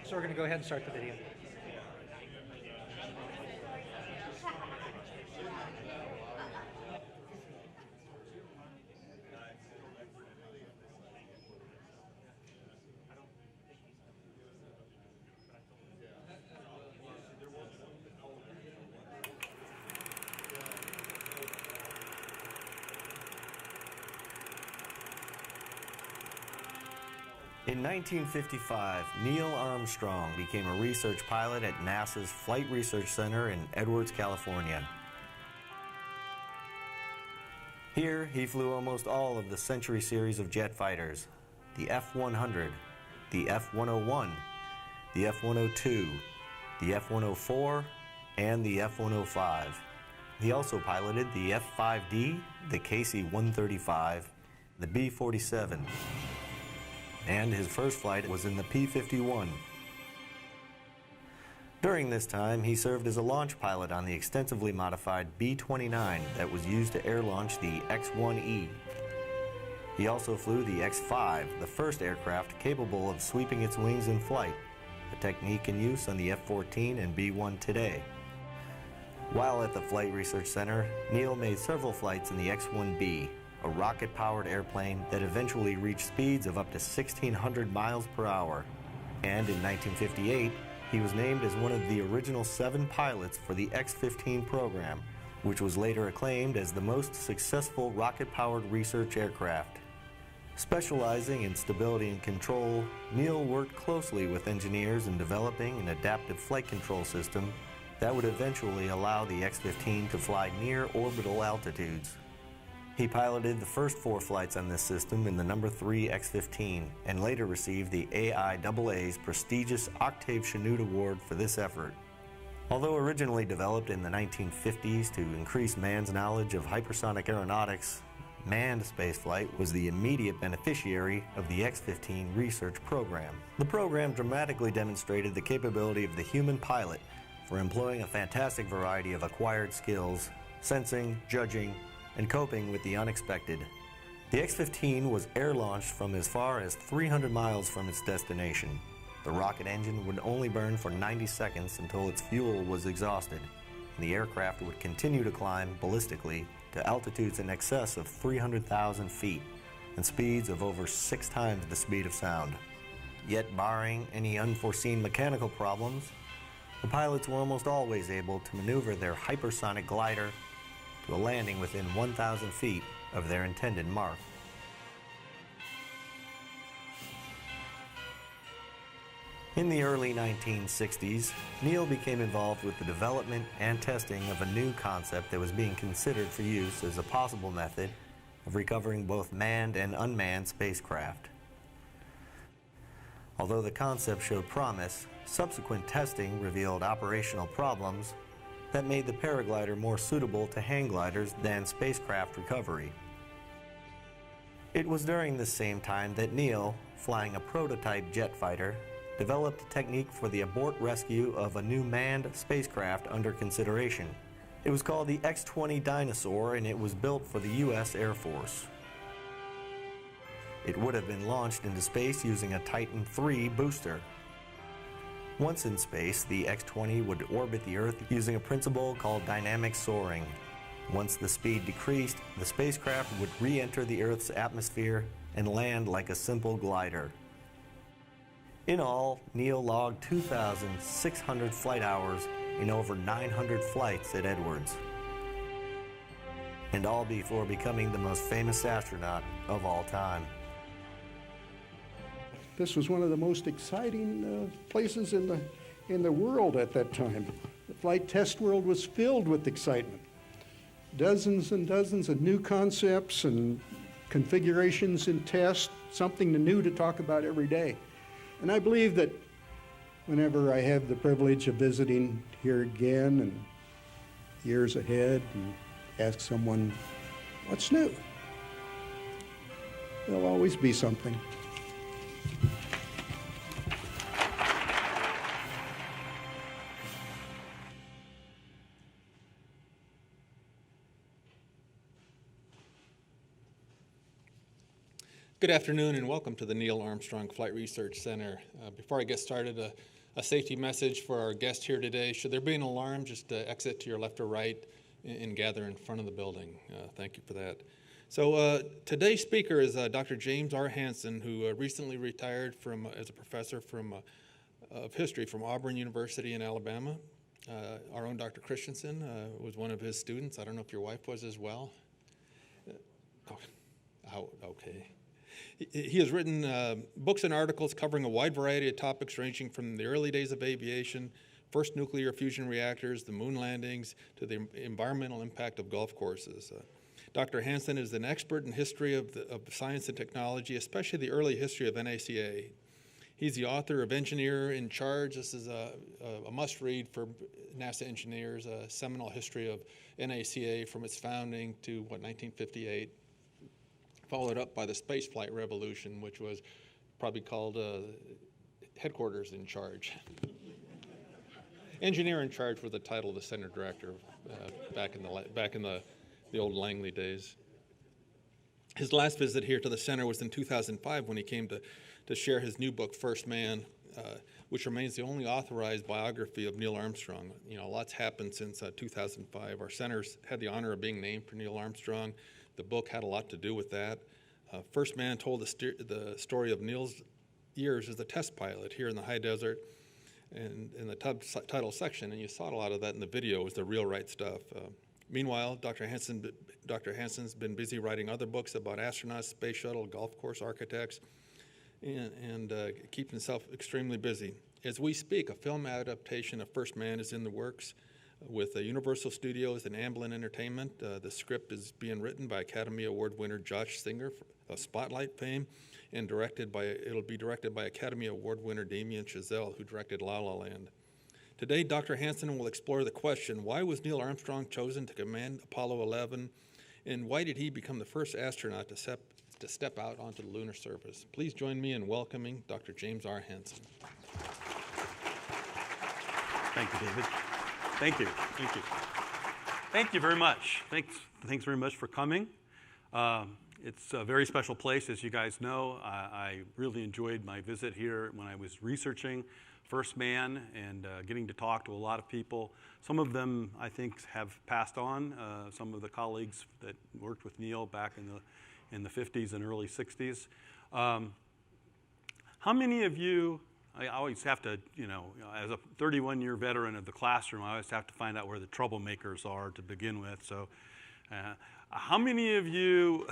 So we're going to go ahead and start the video. In 1955, Neil Armstrong became a research pilot at NASA's Flight Research Center in Edwards, California. Here, he flew almost all of the Century series of jet fighters, the F-100, the F-101, the F-102, the F-104, and the F-105. He also piloted the F-5D, the KC-135, the B-47, and his first flight was in the P-51. During this time, he served as a launch pilot on the extensively modified B-29 that was used to air launch the X-1E. He also flew the X-5, the first aircraft capable of sweeping its wings in flight, a technique in use on the F-14 and B-1 today. While at the Flight Research Center, Neil made several flights in the X-1B, a rocket-powered airplane that eventually reached speeds of up to 1,600 miles per hour. And in 1958, he was named as one of the original 7 pilots for the X-15 program, which was later acclaimed as the most successful rocket-powered research aircraft. Specializing in stability and control, Neil worked closely with engineers in developing an adaptive flight control system that would eventually allow the X-15 to fly near orbital altitudes. He piloted the first 4 flights on this system in the number 3 X-15 and later received the AIAA's prestigious Octave Chanute Award for this effort. Although originally developed in the 1950s to increase man's knowledge of hypersonic aeronautics, manned spaceflight was the immediate beneficiary of the X-15 research program. The program dramatically demonstrated the capability of the human pilot for employing a fantastic variety of acquired skills, sensing, judging, and coping with the unexpected. The X-15 was air-launched from as far as 300 miles from its destination. The rocket engine would only burn for 90 seconds until its fuel was exhausted, and the aircraft would continue to climb ballistically to altitudes in excess of 300,000 feet and speeds of over 6 times the speed of sound. Yet, barring any unforeseen mechanical problems, the pilots were almost always able to maneuver their hypersonic glider to a landing within 1,000 feet of their intended mark. In the early 1960s, Neil became involved with the development and testing of a new concept that was being considered for use as a possible method of recovering both manned and unmanned spacecraft. Although the concept showed promise, subsequent testing revealed operational problems that made the paraglider more suitable to hang gliders than spacecraft recovery. It was during this same time that Neil, flying a prototype jet fighter, developed a technique for the abort rescue of a new manned spacecraft under consideration. It was called the X-20 Dinosaur, and it was built for the U.S. Air Force. It would have been launched into space using a Titan III booster. Once in space, the X-20 would orbit the Earth using a principle called dynamic soaring. Once the speed decreased, the spacecraft would re-enter the Earth's atmosphere and land like a simple glider. In all, Neil logged 2,600 flight hours in over 900 flights at Edwards, and all before becoming the most famous astronaut of all time. This was one of the most exciting places in the world at that time. The flight test world was filled with excitement. Dozens and dozens of new concepts and configurations in test, something new to talk about every day. And I believe that whenever I have the privilege of visiting here again and years ahead and ask someone, what's new? There'll always be something. Good afternoon and welcome to the Neil Armstrong Flight Research Center. Before I get started, a safety message for our guest here today. Should there be an alarm, just exit to your left or right and gather in front of the building. Thank you for that. So today's speaker is Dr. James R. Hansen, who recently retired as a professor of history from Auburn University in Alabama. Our own Dr. Christensen was one of his students. I don't know if your wife was as well. Okay. He has written books and articles covering a wide variety of topics ranging from the early days of aviation, first nuclear fusion reactors, the moon landings, to the environmental impact of golf courses. Dr. Hansen is an expert in history of science and technology, especially the early history of NACA. He's the author of Engineer in Charge. This is a must-read for NASA engineers, a seminal history of NACA from its founding to, 1958, followed up by the spaceflight revolution, which was probably called Headquarters in Charge. Engineer in Charge was the title of the center director back in the old Langley days. His last visit here to the center was in 2005 when he came to share his new book, First Man, which remains the only authorized biography of Neil Armstrong. You know, lots happened since 2005. Our center's had the honor of being named for Neil Armstrong. The book had a lot to do with that. First Man told the story of Neil's years as a test pilot here in the high desert and in the title section, and you saw a lot of that in the video, was the real right stuff. Meanwhile, Dr. Hansen's been busy writing other books about astronauts, space shuttle, golf course architects, and keeping himself extremely busy. As we speak, a film adaptation of First Man is in the works with Universal Studios and Amblin Entertainment. The script is being written by Academy Award winner Josh Singer of Spotlight fame, and it'll be directed by Academy Award winner Damien Chazelle, who directed La La Land. Today, Dr. Hansen will explore the question, why was Neil Armstrong chosen to command Apollo 11, and why did he become the first astronaut to step out onto the lunar surface? Please join me in welcoming Dr. James R. Hansen. Thank you, David. Thank you. Thank you very much. Thanks very much for coming. It's a very special place, as you guys know. I really enjoyed my visit here when I was researching First Man and getting to talk to a lot of people. Some of them, I think, have passed on. Some of the colleagues that worked with Neil back in the 50s and early 60s. How many of you, I always have to, as a 31-year veteran of the classroom, I always have to find out where the troublemakers are to begin with. So how many of you,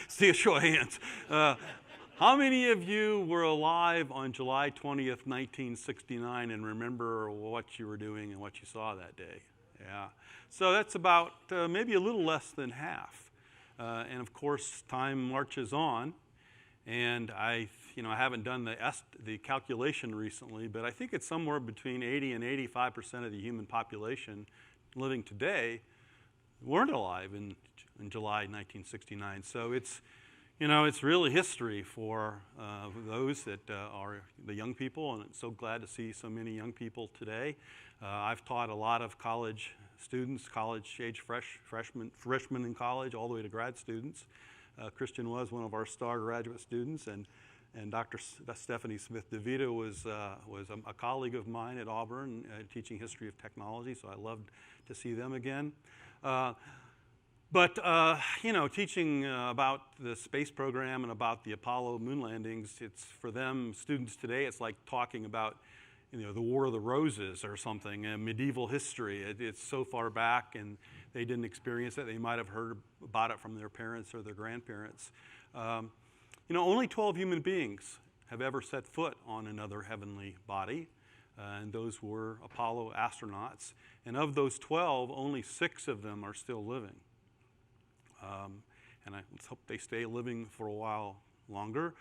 see a show of hands. How many of you were alive on July 20th, 1969 and remember what you were doing and what you saw that day? Yeah. So that's about maybe a little less than half. And of course, time marches on. And I haven't done the calculation recently, but I think it's somewhere between 80 and 85% of the human population living today weren't alive in July 1969. So it's really history for those that are the young people, and I'm so glad to see so many young people today. I've taught a lot of college students, college-age freshmen in college, all the way to grad students. Christian was one of our star graduate students, and Dr. Stephanie Smith DeVito was a colleague of mine at Auburn, teaching history of technology, so I loved to see them again. But teaching about the space program and about the Apollo moon landings, it's for them, students today, it's like talking about the War of the Roses or something, medieval history. It's so far back, and they didn't experience it. They might have heard about it from their parents or their grandparents. Only 12 human beings have ever set foot on another heavenly body, and those were Apollo astronauts. And of those 12, only 6 of them are still living. And I hope they stay living for a while longer.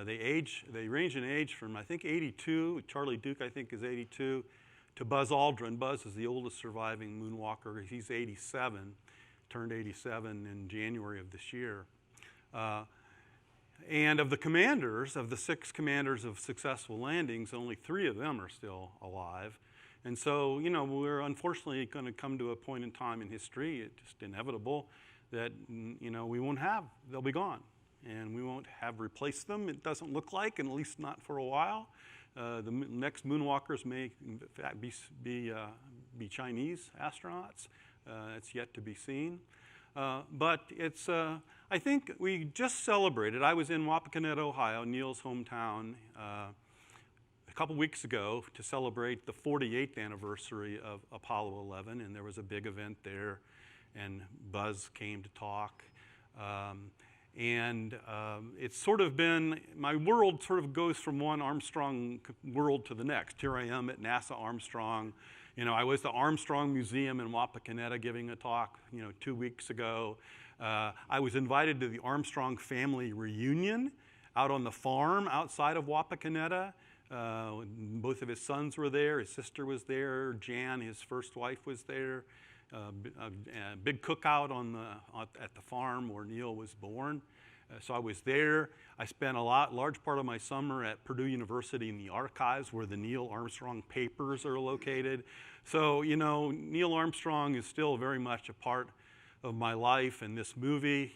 They range in age from, I think, 82, Charlie Duke, I think, is 82, to Buzz Aldrin. Buzz is the oldest surviving moonwalker. He's 87, turned 87 in January of this year. And of the 6 commanders of successful landings, only 3 of them are still alive. And so, we're unfortunately going to come to a point in time in history, it's just inevitable, that, we won't have, they'll be gone. And we won't have replaced them, it doesn't look like, and at least not for a while. Next moonwalkers may in fact be Chinese astronauts. It's yet to be seen. But it's, I think we just celebrated. I was in Wapakoneta, Ohio, Neil's hometown, a couple weeks ago to celebrate the 48th anniversary of Apollo 11, and there was a big event there, and Buzz came to talk. It's sort of been, my world sort of goes from one Armstrong world to the next. Here I am at NASA Armstrong. You know, I was at the Armstrong Museum in Wapakoneta giving a talk, 2 weeks ago. I was invited to the Armstrong family reunion out on the farm outside of Wapakoneta. Both of his sons were there. His sister was there. Jan, his first wife, was there. A big cookout at the farm where Neil was born. So I was there. I spent a large part of my summer at Purdue University in the archives where the Neil Armstrong papers are located. So, Neil Armstrong is still very much a part of my life, and this movie,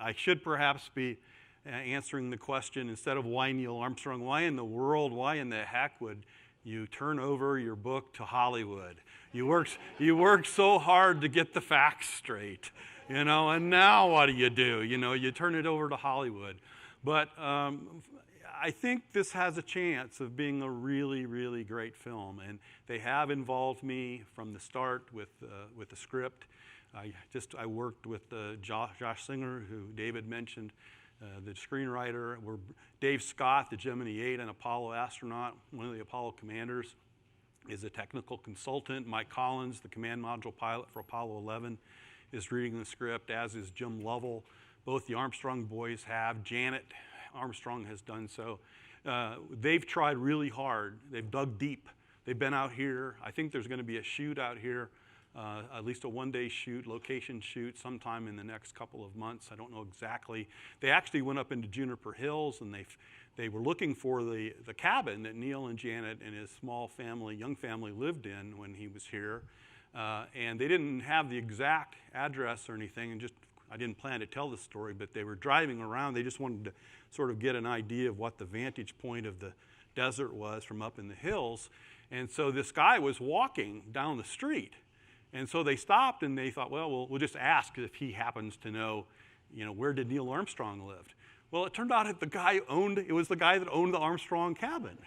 I should perhaps be answering the question, instead of why Neil Armstrong, why in the world, why in the heck would you turn over your book to Hollywood? You worked so hard to get the facts straight, and now what do? You turn it over to Hollywood. But I think this has a chance of being a really, really great film, and they have involved me from the start with the script. I worked with Josh Singer, who David mentioned, the screenwriter. Dave Scott, the Gemini 8 and Apollo astronaut, one of the Apollo commanders, is a technical consultant. Mike Collins, the command module pilot for Apollo 11, is reading the script, as is Jim Lovell. Both the Armstrong boys have. Janet Armstrong has done so. They've tried really hard. They've dug deep. They've been out here. I think there's going to be a shoot out here, at least a one-day shoot, location shoot, sometime in the next couple of months. I don't know exactly. They actually went up into Juniper Hills, and they were looking for the cabin that Neil and Janet and his small family, young family, lived in when he was here. And they didn't have the exact address or anything, and I didn't plan to tell the story, but they were driving around. They just wanted to sort of get an idea of what the vantage point of the desert was from up in the hills. And so this guy was walking down the street. And so they stopped and they thought, well, we'll just ask if he happens to know, where did Neil Armstrong live? Well, it turned out that it was the guy that owned the Armstrong cabin.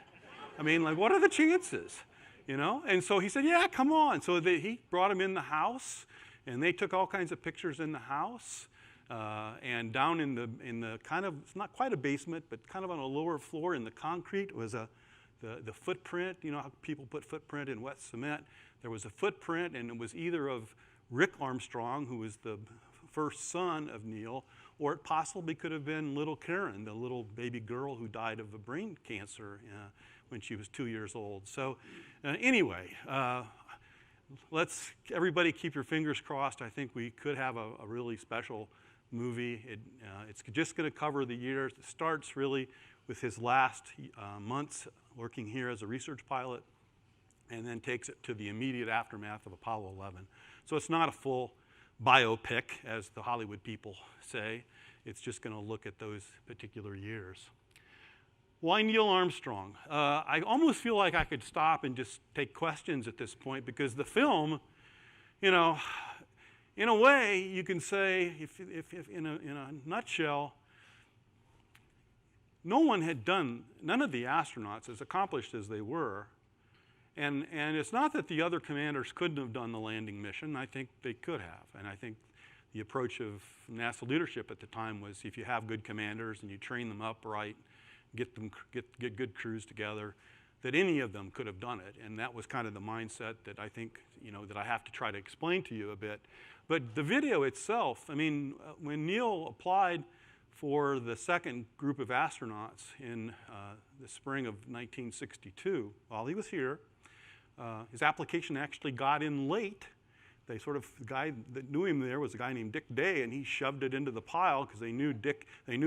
I mean, what are the chances? And so he said, yeah, come on. So he brought him in the house, and they took all kinds of pictures in the house. And down in the kind of, it's not quite a basement, but kind of on a lower floor in the concrete was the footprint. You know how people put footprint in wet cement? There was a footprint, and it was either of Rick Armstrong, who was the first son of Neil, or it possibly could have been little Karen, the little baby girl who died of a brain cancer when she was 2 years old. So anyway, let's everybody keep your fingers crossed. I think we could have a really special movie. It's just going to cover the years. It starts really with his last months working here as a research pilot, and then takes it to the immediate aftermath of Apollo 11. So it's not a full biopic, as the Hollywood people say. It's just going to look at those particular years. Why Neil Armstrong? I almost feel like I could stop and just take questions at this point, because the film, in a way, you can say, if in a nutshell, none of the astronauts, as accomplished as they were, and it's not that the other commanders couldn't have done the landing mission. I think they could have. And I think the approach of NASA leadership at the time was, if you have good commanders and you train them up right, get good crews together, that any of them could have done it. And that was kind of the mindset that I think, that I have to try to explain to you a bit. But the video itself, when Neil applied for the second group of astronauts in the spring of 1962, while he was here, his application actually got in late. The guy that knew him there was a guy named Dick Day, and he shoved it into the pile because they knew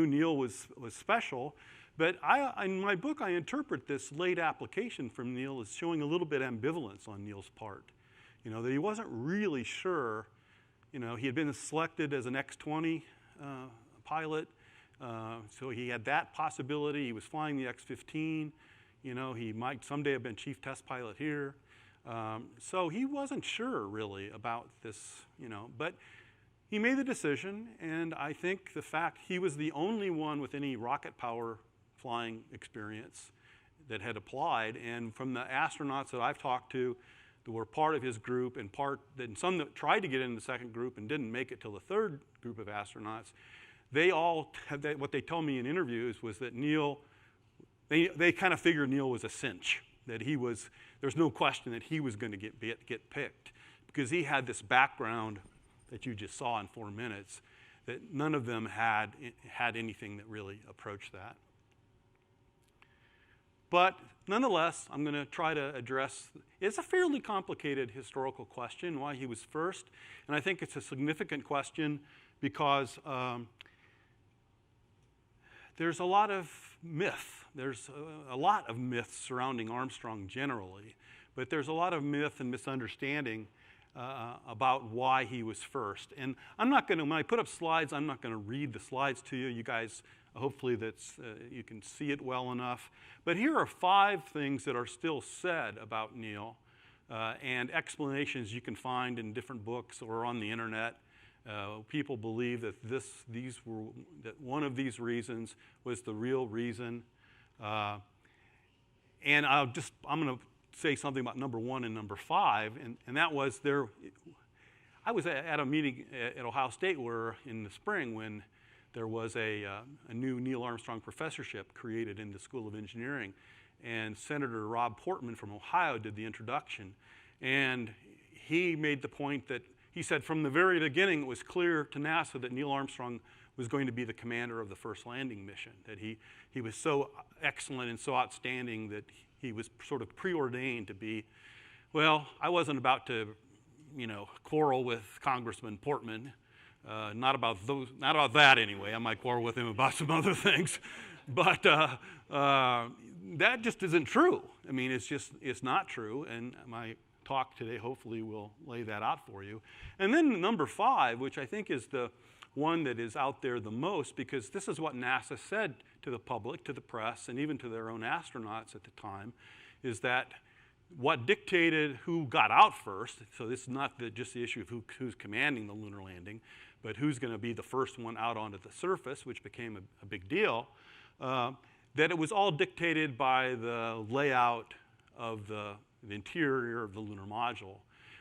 Neil was special. But in my book, I interpret this late application from Neil as showing a little bit ambivalence on Neil's part. That he wasn't really sure. He had been selected as an X-20 pilot, so he had that possibility. He was flying the X-15. You know, he might someday have been chief test pilot here. So he wasn't sure really about this, you know, but he made the decision, and I think the fact he was the only one with any rocket power flying experience that had applied, and from the astronauts that I've talked to that were part of his group and some that tried to get in the second group and didn't make it till the third group of astronauts, they all had what they told me in interviews was that Neil, they kind of figured Neil was a cinch, that there's no question that he was going to get picked, because he had this background that you just saw in 4 minutes, that none of them had anything that really approached that. But nonetheless, I'm going to try to address, it's a fairly complicated historical question, why he was first, and I think it's a significant question because there's a lot of myth. There's a lot of myths surrounding Armstrong generally, but there's a lot of myth and misunderstanding about why he was first. And I'm not going to, when I put up slides, I'm not going to read the slides to you. You guys, hopefully you can see it well enough. But here are 5 things that are still said about Neil and explanations you can find in different books or on the internet. People believe that that one of these reasons was the real reason. And I'm going to say something about number 1 and number 5, and that was I was at a meeting at Ohio State where in the spring when there was a new Neil Armstrong professorship created in the School of Engineering, and Senator Rob Portman from Ohio did the introduction, and he made the point that he said from the very beginning it was clear to NASA that Neil Armstrong was going to be the commander of the first landing mission, that he was so excellent and so outstanding that he was sort of preordained to be. Well, I wasn't about to, quarrel with Congressman Portman. Not about that anyway. I might quarrel with him about some other things, but that just isn't true. I mean, it's not true, and my talk today hopefully will lay that out for you. And then number 5, which I think is the one that is out there the most, because this is what NASA said to the public, to the press, and even to their own astronauts at the time, is that what dictated who got out first, so this is not just the issue of who's commanding the lunar landing, but who's going to be the first one out onto the surface, which became a big deal, that it was all dictated by the layout of the interior of the lunar module,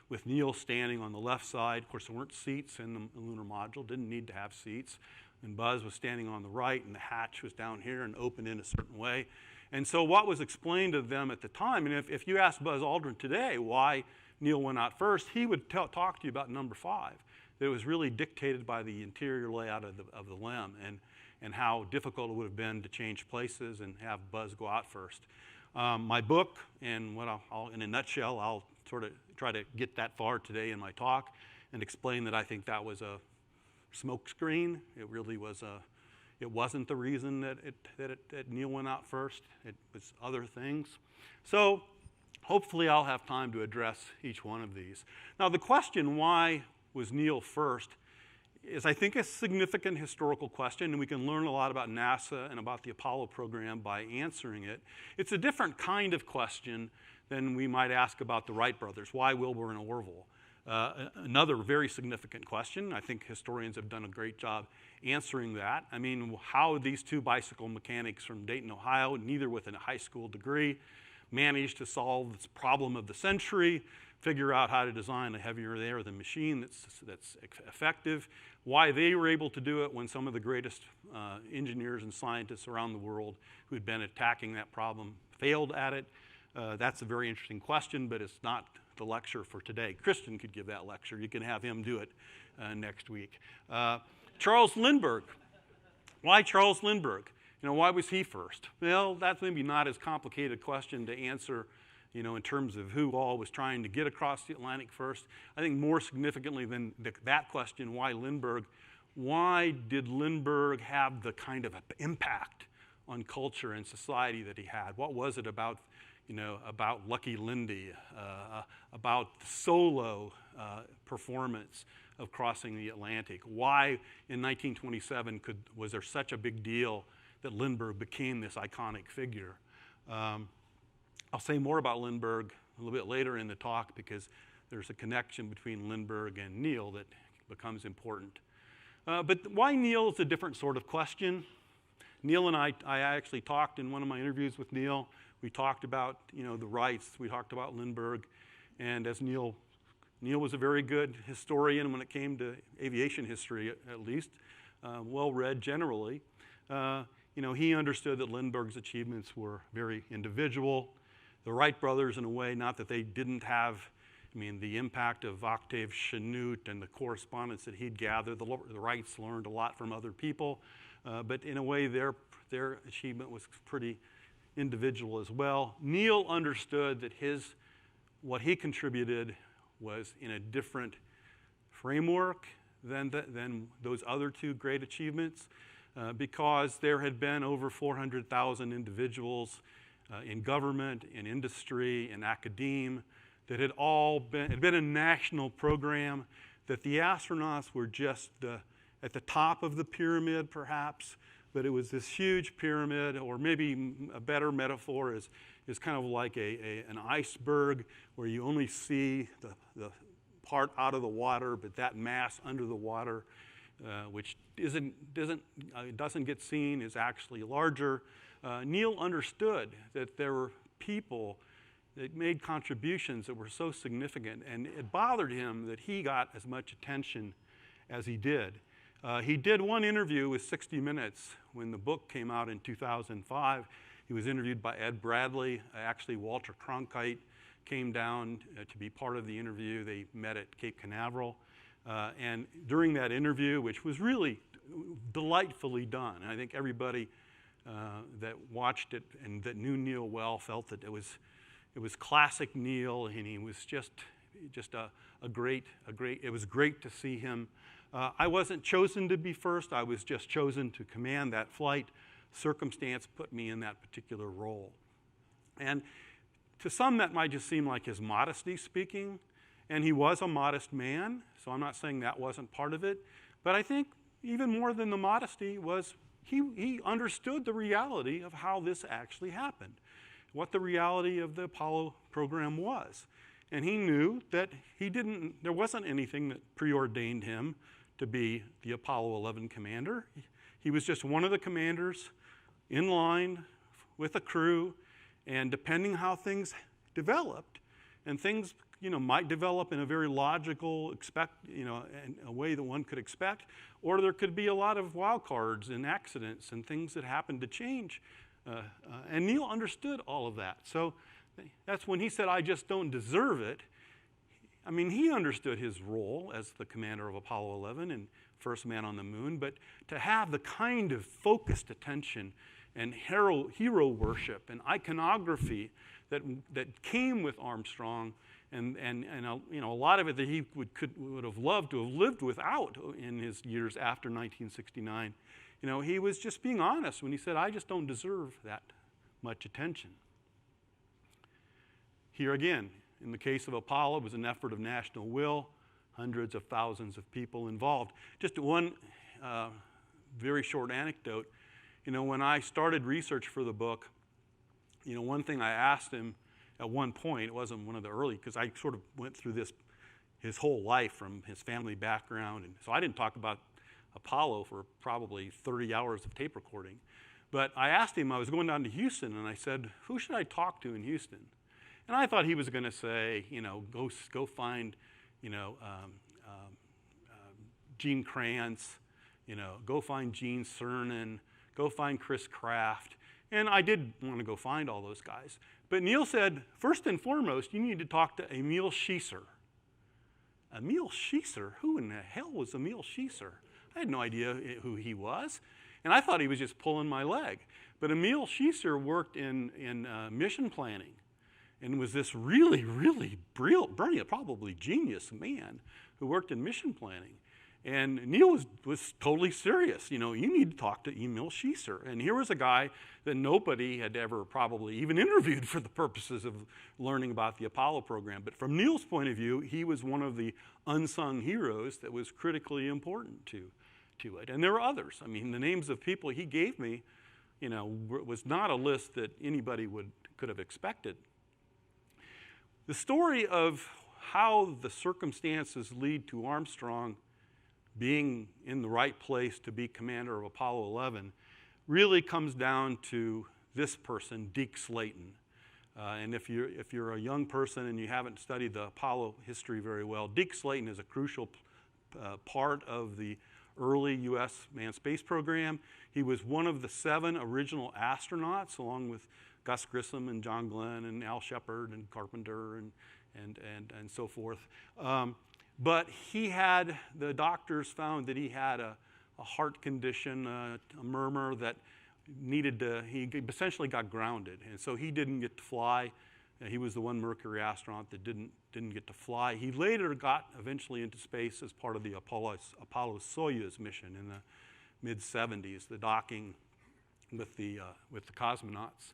with Neil standing on the left side. Of course, there weren't seats in the lunar module, didn't need to have seats. And Buzz was standing on the right, and the hatch was down here and opened in a certain way. And so what was explained to them at the time, and if you ask Buzz Aldrin today why Neil went out first, he would talk to you about number 5. That it was really dictated by the interior layout of the LEM and how difficult it would have been to change places and have Buzz go out first. My book, and what in a nutshell, I'll sort of try to get that far today in my talk and explain that I think that was a smokescreen. It really was it wasn't the reason that Neil went out first. It was other things. So hopefully I'll have time to address each one of these. Now the question, why was Neil first, is I think a significant historical question, and we can learn a lot about NASA and about the Apollo program by answering it. It's a different kind of question than we might ask about the Wright brothers. Why Wilbur and Orville? Another very significant question. I think historians have done a great job answering that. I mean, how these 2 bicycle mechanics from Dayton, Ohio, neither with a high school degree, managed to solve this problem of the century, figure out how to design a heavier air than machine that's effective, why they were able to do it when some of the greatest engineers and scientists around the world who had been attacking that problem failed at it. That's a very interesting question, but it's not the lecture for today. Kristen could give that lecture. You can have him do it next week. Charles Lindbergh. Why Charles Lindbergh? Why was he first? Well, that's maybe not as complicated a question to answer, in terms of who all was trying to get across the Atlantic first. I think more significantly than that question, why Lindbergh? Why did Lindbergh have the kind of impact on culture and society that he had? What was it about Lucky Lindy, about the solo performance of crossing the Atlantic? Why in 1927 was there such a big deal that Lindbergh became this iconic figure? I'll say more about Lindbergh a little bit later in the talk because there's a connection between Lindbergh and Neil that becomes important. But why Neil is a different sort of question. Neil and I actually talked in one of my interviews with Neil. We talked about, the Wrights. We talked about Lindbergh. And as Neil was a very good historian when it came to aviation history, at least, well-read generally. He understood that Lindbergh's achievements were very individual. The Wright brothers, in a way, not that they didn't have, the impact of Octave Chanute and the correspondence that he'd gathered. The Wrights learned a lot from other people, but in a way, their achievement was pretty individual as well. Neil understood that what he contributed was in a different framework than those other two great achievements, because there had been over 400,000 individuals in government, in industry, in academia, that had been a national program, that the astronauts were just at the top of the pyramid, perhaps, but it was this huge pyramid, or maybe a better metaphor is kind of like an iceberg where you only see the part out of the water, but that mass under the water, which doesn't get seen, is actually larger. Neil understood that there were people that made contributions that were so significant, and it bothered him that he got as much attention as he did. He did one interview with 60 Minutes when the book came out in 2005. He was interviewed by Ed Bradley. Actually, Walter Cronkite came down to be part of the interview. They met at Cape Canaveral. And during that interview, which was really delightfully done, and I think everybody that watched it and that knew Neil well felt that it was classic Neil, and he was just a great. It was great to see him. I wasn't chosen to be first. I was just chosen to command that flight. Circumstance put me in that particular role. And to some, that might just seem like his modesty speaking. And he was a modest man, so I'm not saying that wasn't part of it. But I think even more than the modesty was he understood the reality of how this actually happened, what the reality of the Apollo program was. And he knew that there wasn't anything that preordained him to be the Apollo 11 commander. He was just one of the commanders in line with a crew, and depending how things developed, and things might develop in a very logical, in a way that one could expect, or there could be a lot of wild cards and accidents and things that happened to change. And Neil understood all of that. So that's when he said, "I just don't deserve it." He understood his role as the commander of Apollo 11 and first man on the moon, but to have the kind of focused attention and hero worship and iconography that came with Armstrong, and a lot of it that he would have loved to have lived without in his years after 1969. He was just being honest when he said, "I just don't deserve that much attention." Here again, in the case of Apollo, it was an effort of national will, hundreds of thousands of people involved. Just one very short anecdote. When I started research for the book, one thing I asked him at one point, it wasn't one of the early, because I sort of went through his whole life from his family background, and so I didn't talk about Apollo for probably 30 hours of tape recording. But I asked him, I was going down to Houston, and I said, "Who should I talk to in Houston?" And I thought he was going to say, go find, Gene Kranz, go find Gene Cernan, go find Chris Kraft. And I did want to go find all those guys. But Neil said, first and foremost, you need to talk to Emil Schieser. Emil Schieser? Who in the hell was Emil Schieser? I had no idea who he was. And I thought he was just pulling my leg. But Emil Schieser worked in mission planning, and was this really, really brilliant, probably genius man who worked in mission planning. And Neil was totally serious. You need to talk to Emil Schieser. And here was a guy that nobody had ever probably even interviewed for the purposes of learning about the Apollo program. But from Neil's point of view, he was one of the unsung heroes that was critically important to it. And there were others. The names of people he gave me, was not a list that anybody could have expected. The story of how the circumstances lead to Armstrong being in the right place to be commander of Apollo 11 really comes down to this person, Deke Slayton. And if you're a young person and you haven't studied the Apollo history very well, Deke Slayton is a crucial part of the early U.S. manned space program. He was one of the 7 original astronauts, along with Gus Grissom and John Glenn and Al Shepard and Carpenter and so forth. But the doctors found that he had a heart condition, a murmur that he essentially got grounded. And so he didn't get to fly. He was the one Mercury astronaut that didn't get to fly. He later got eventually into space as part of the Apollo-Soyuz mission in the mid-70s, the docking with the cosmonauts.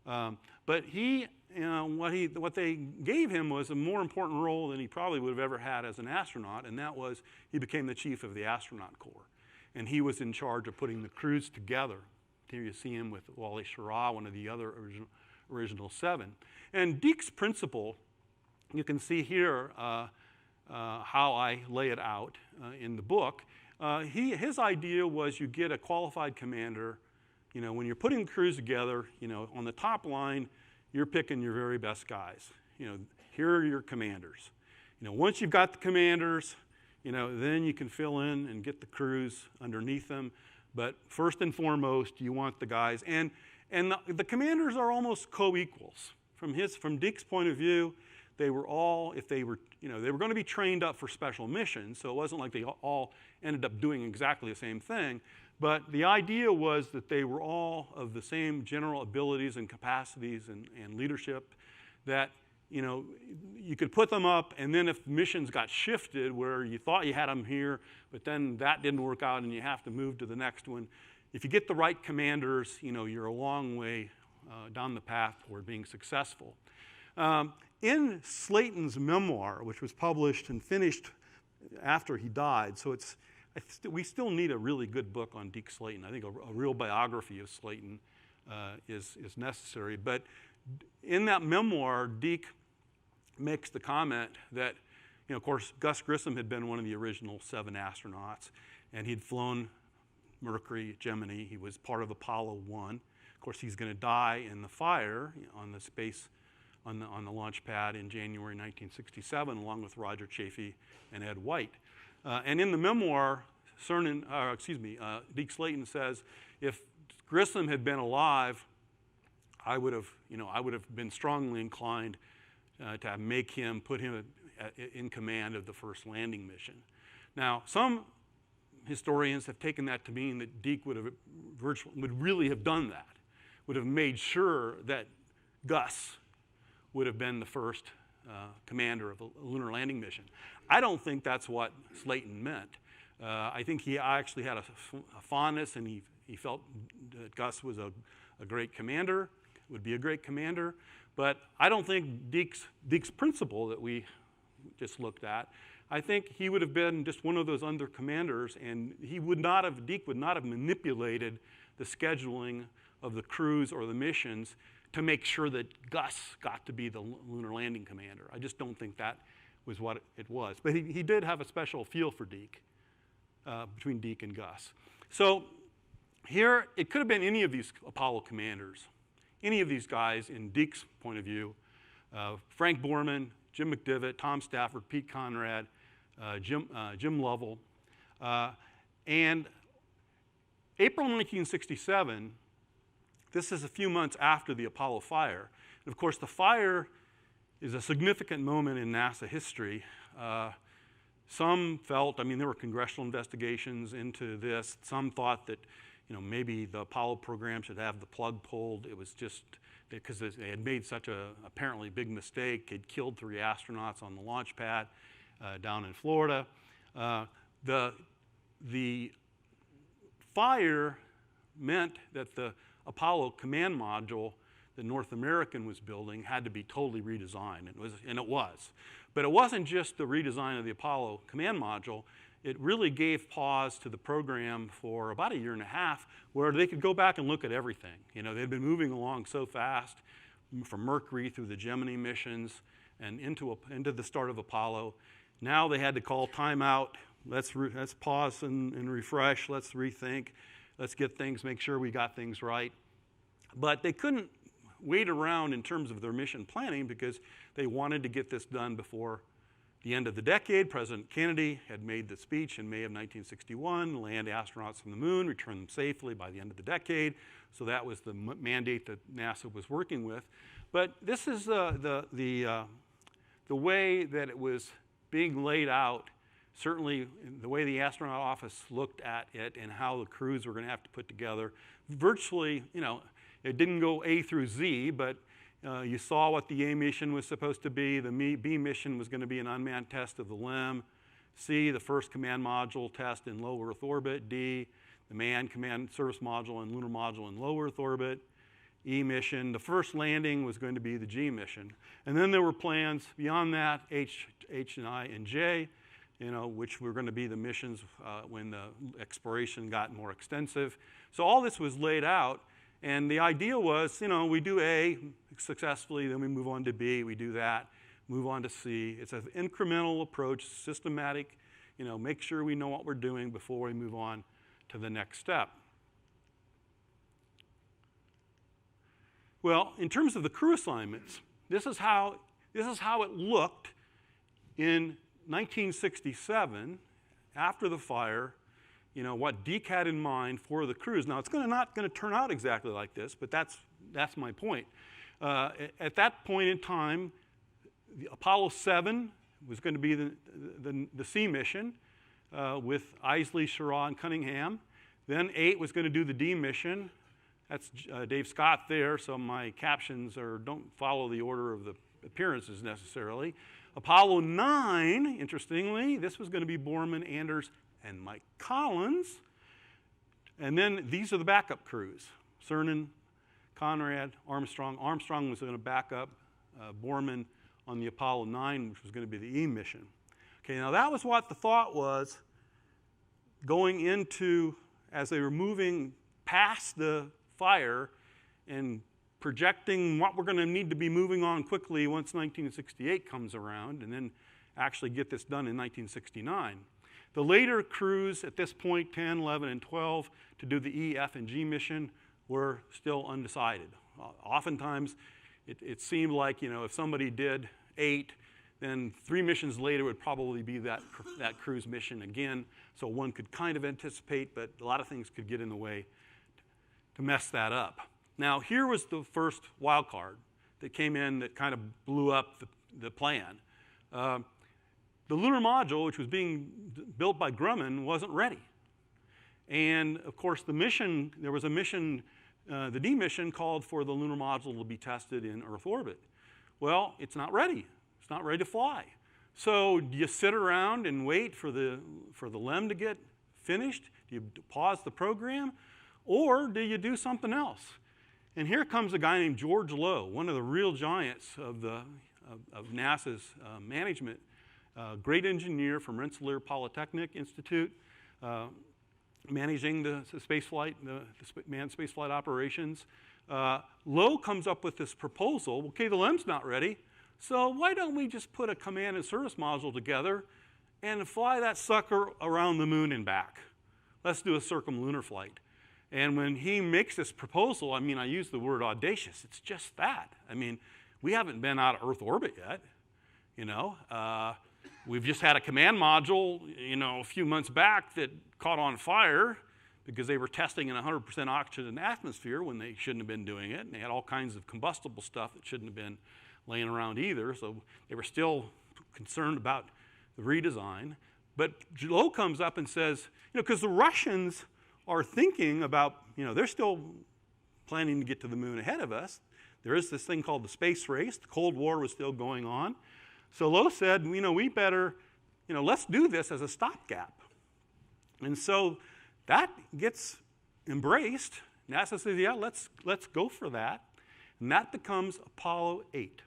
But what they gave him was a more important role than he probably would have ever had as an astronaut, and that was he became the chief of the astronaut corps. And he was in charge of putting the crews together. Here you see him with Wally Schirra, one of the other original 7. And Deke's principle, you can see here how I lay it out in the book. His idea was you get a qualified commander. When you're putting crews together, on the top line, you're picking your very best guys. Here are your commanders. Once you've got the commanders, then you can fill in and get the crews underneath them. But first and foremost, you want the guys. And the commanders are almost co-equals. From Deke's point of view, they were all, they were going to be trained up for special missions, so it wasn't like they all ended up doing exactly the same thing. But the idea was that they were all of the same general abilities and capacities and leadership, that you could put them up, and then if missions got shifted where you thought you had them here, but then that didn't work out and you have to move to the next one, if you get the right commanders, you're a long way down the path toward being successful. In Slayton's memoir, which was published and finished after he died, so we still need a really good book on Deke Slayton. I think a real biography of Slayton is necessary. But in that memoir, Deke makes the comment that, of course, Gus Grissom had been one of the original 7 astronauts, and he'd flown Mercury, Gemini. He was part of Apollo 1. Of course, he's going to die in the fire on the launch pad in January 1967, along with Roger Chaffee and Ed White. And in the memoir, Deke Slayton says, if Grissom had been alive, I would have been strongly inclined to put him in command of the first landing mission. Now, some historians have taken that to mean that Deke would really have done that, would have made sure that Gus would have been the first commander of a lunar landing mission. I don't think that's what Slayton meant. I think he actually had a fondness, and he felt that Gus was a great commander, would be a great commander. But I don't think Deke's principle that we just looked at, I think he would have been just one of those under commanders, and Deke would not have manipulated the scheduling of the crews or the missions to make sure that Gus got to be the lunar landing commander. I just don't think that was what it was. But he did have a special feel for Deke, between Deke and Gus. So here, it could have been any of these Apollo commanders, any of these guys in Deke's point of view, Frank Borman, Jim McDivitt, Tom Stafford, Pete Conrad, Jim Lovell. And April 1967, this is a few months after the Apollo fire. And of course, the fire is a significant moment in NASA history. Some felt, there were congressional investigations into this. Some thought that, maybe the Apollo program should have the plug pulled. It was just because they had made such a apparently big mistake. They'd killed 3 astronauts on the launch pad down in Florida. The fire meant that the Apollo command module that North American was building had to be totally redesigned, and it was. But it wasn't just the redesign of the Apollo command module. It really gave pause to the program for about 1.5 years, where they could go back and look at everything. They'd been moving along so fast, from Mercury through the Gemini missions, and into the start of Apollo. Now they had to call timeout. Let's pause and refresh. Let's rethink. Let's get things, make sure we got things right. But they couldn't wait around in terms of their mission planning because they wanted to get this done before the end of the decade. President Kennedy had made the speech in May of 1961, land astronauts on the moon, return them safely by the end of the decade. So that was the mandate that NASA was working with. But this is the way that it was being laid out, certainly the way the astronaut office looked at it and how the crews were going to have to put together. Virtually, it didn't go A through Z, but you saw what the A mission was supposed to be. The B mission was going to be an unmanned test of the LEM. C, the first command module test in low Earth orbit. D, the manned command service module and lunar module in low Earth orbit. E mission, the first landing was going to be the G mission. And then there were plans beyond that, H and I, and J, which were going to be the missions when the exploration got more extensive. So all this was laid out. And the idea was, we do A successfully, then we move on to B, we do that, move on to C. It's an incremental approach, systematic, make sure we know what we're doing before we move on to the next step. Well, in terms of the crew assignments, this is how it looked in 1967 after the fire. What Deke had in mind for the crews. Now, it's not going to turn out exactly like this, but that's my point. At that point in time, the Apollo 7 was going to be the C mission with Isley, Schirra, and Cunningham. Then 8 was going to do the D mission. That's Dave Scott there, so my captions don't follow the order of the appearances necessarily. Apollo 9, interestingly, this was going to be Borman, Anders, and Mike Collins. And then these are the backup crews. Cernan, Conrad, Armstrong. Armstrong was going to back up Borman on the Apollo 9, which was going to be the E mission. Okay, now that was what the thought was going into, as they were moving past the fire and projecting what we're going to need to be moving on quickly once 1968 comes around, and then actually get this done in 1969. The later crews at this point, 10, 11, and 12, to do the E, F, and G mission were still undecided. Oftentimes, it seemed like, if somebody did 8, then 3 missions later would probably be that crew's mission again. So one could kind of anticipate, but a lot of things could get in the way to mess that up. Now, here was the first wild card that came in that kind of blew up the plan. The lunar module, which was being built by Grumman, wasn't ready. And of course, there was a mission, the D mission called for the lunar module to be tested in Earth orbit. Well, it's not ready. It's not ready to fly. So do you sit around and wait for the LEM to get finished? Do you pause the program? Or do you do something else? And here comes a guy named George Low, one of the real giants of NASA's management. Great engineer from Rensselaer Polytechnic Institute, managing the manned spaceflight operations. Low comes up with this proposal. Okay, the LEM's not ready, so why don't we just put a command and service module together and fly that sucker around the moon and back? Let's do a circumlunar flight. And when he makes this proposal, I use the word audacious. It's just that. We haven't been out of Earth orbit yet, We've just had a command module, a few months back that caught on fire because they were testing in 100% oxygen atmosphere when they shouldn't have been doing it. And they had all kinds of combustible stuff that shouldn't have been laying around either. So they were still concerned about the redesign. But Low comes up and says, because the Russians are thinking about, they're still planning to get to the moon ahead of us. There is this thing called the space race. The Cold War was still going on. So Low said, we better, let's do this as a stopgap. And so that gets embraced. NASA says, yeah, let's go for that. And that becomes Apollo 8.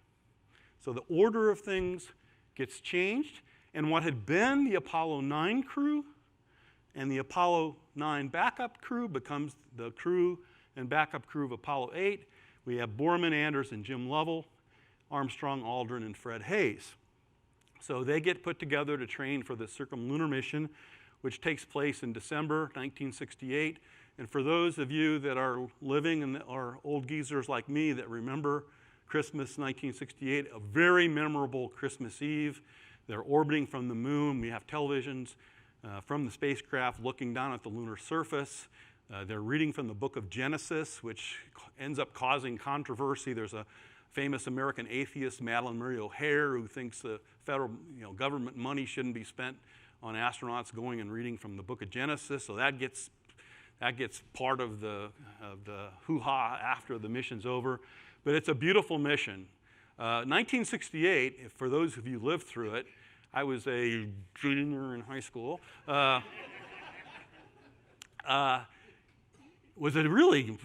So the order of things gets changed. And what had been the Apollo 9 crew and the Apollo 9 backup crew becomes the crew and backup crew of Apollo 8. We have Borman, Anders, and Jim Lovell Armstrong, Aldrin, and Fred Hayes. So they get put together to train for the circumlunar mission, which takes place in December 1968. And for those of you that are living and are old geezers like me that remember Christmas 1968, a very memorable Christmas Eve. They're orbiting from the moon. We have televisions from the spacecraft looking down at the lunar surface. They're reading from the book of Genesis, which ends up causing controversy. There's a famous American atheist, Madalyn Murray O'Hair, who thinks the federal government money shouldn't be spent on astronauts going and reading from the book of Genesis. So that gets part of the hoo-ha after the mission's over. But it's a beautiful mission. 1968, for those of you who lived through it, I was a junior in high school, was a really,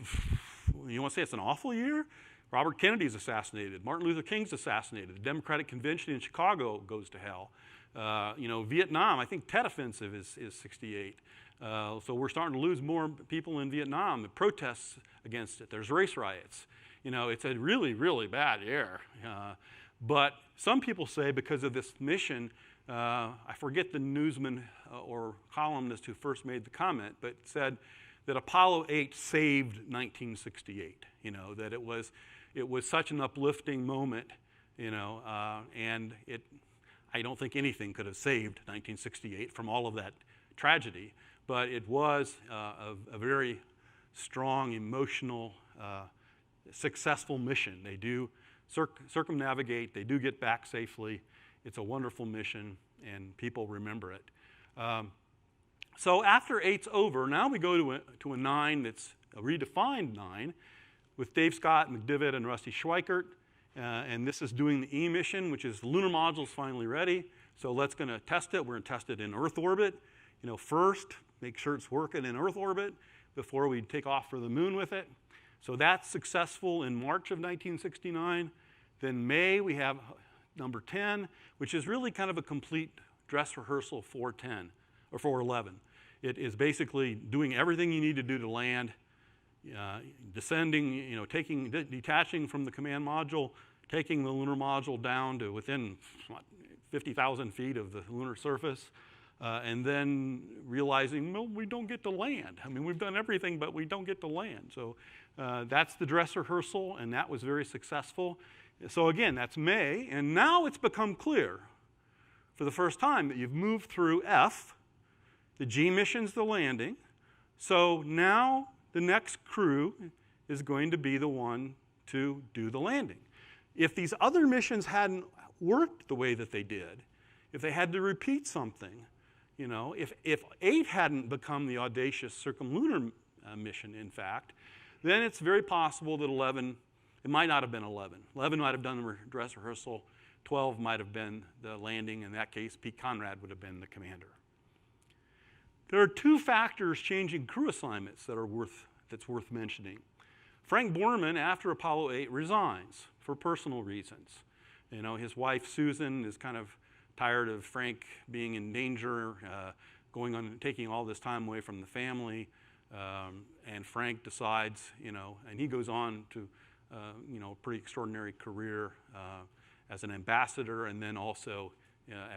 you want to say it's an awful year? Robert Kennedy's assassinated. Martin Luther King's assassinated. The Democratic Convention in Chicago goes to hell. Vietnam, I think Tet Offensive is 68. So we're starting to lose more people in Vietnam. The protests against it. There's race riots. It's a really, really bad year. But some people say because of this mission, I forget the newsman or columnist who first made the comment, but said that Apollo 8 saved 1968. That it was such an uplifting moment. And I don't think anything could have saved 1968 from all of that tragedy. But it was a very strong, emotional, successful mission. They do circumnavigate. They do get back safely. It's a wonderful mission, and people remember it. So after 8's over, now we go to a 9 that's a redefined 9 with Dave Scott, McDivitt, and Rusty Schweikert. And this is doing the E mission, which is the lunar module's finally ready. So let's going to test it. We're going to test it in Earth orbit. First, make sure it's working in Earth orbit before we take off for the moon with it. So that's successful in March of 1969. Then May, we have number 10, which is really kind of a complete dress rehearsal for 10, or for 11. It is basically doing everything you need to do to land, descending, detaching from the command module, taking the lunar module down to within 50,000 feet of the lunar surface, and then realizing, well, we don't get to land. I mean, we've done everything, but we don't get to land. So that's the dress rehearsal, and that was very successful. So again, that's May, and now it's become clear for the first time that you've moved through F. The G mission's the landing. So now the next crew is going to be the one to do the landing. If these other missions hadn't worked the way that they did, if they had to repeat something, if 8 hadn't become the audacious circumlunar mission, in fact, then it's very possible that 11, it might not have been 11. 11 might have done the dress rehearsal. 12 might have been the landing. In that case, Pete Conrad would have been the commander. There are two factors changing crew assignments that's worth mentioning. Frank Borman, after Apollo 8, resigns for personal reasons. His wife, Susan, is kind of tired of Frank being in danger, taking all this time away from the family. And Frank decides, and he goes on to, a pretty extraordinary career as an ambassador and then also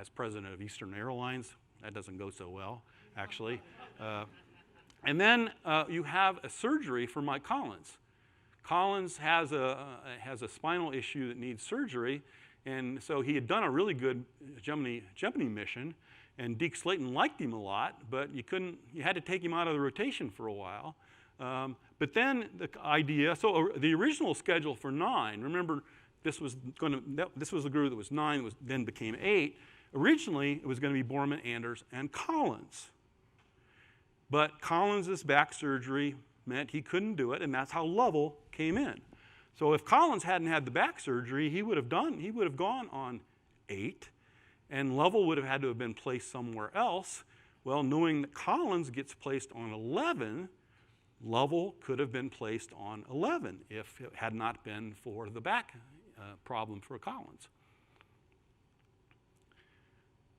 as president of Eastern Airlines. That doesn't go so well, actually. And then you have a surgery for Mike Collins. Collins has a spinal issue that needs surgery, and so he had done a really good Gemini mission, and Deke Slayton liked him a lot, but you had to take him out of the rotation for a while. But then the idea, so the original schedule for 9, remember this was the group that was 9, then became 8. Originally, it was going to be Borman, Anders, and Collins. But Collins' back surgery meant he couldn't do it, and that's how Lovell came in. So if Collins hadn't had the back surgery, he would have gone on 8, and Lovell would have had to have been placed somewhere else. Well, knowing that Collins gets placed on 11, Lovell could have been placed on 11 if it had not been for the back problem for Collins.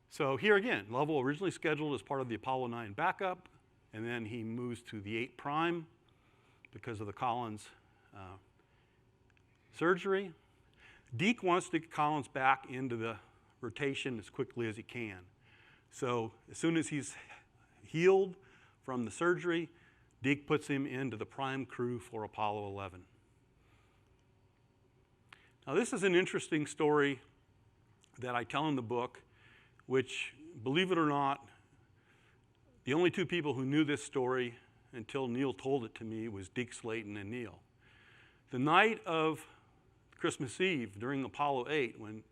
So here again, Lovell originally scheduled as part of the Apollo 9 backup, and then he moves to the 8 prime because of the Collins surgery. Deke wants to get Collins back into the rotation as quickly as he can. So as soon as he's healed from the surgery, Deke puts him into the prime crew for Apollo 11. Now this is an interesting story that I tell in the book, which, believe it or not, the only two people who knew this story until Neil told it to me was Deke Slayton and Neil. The night of Christmas Eve during Apollo 8, when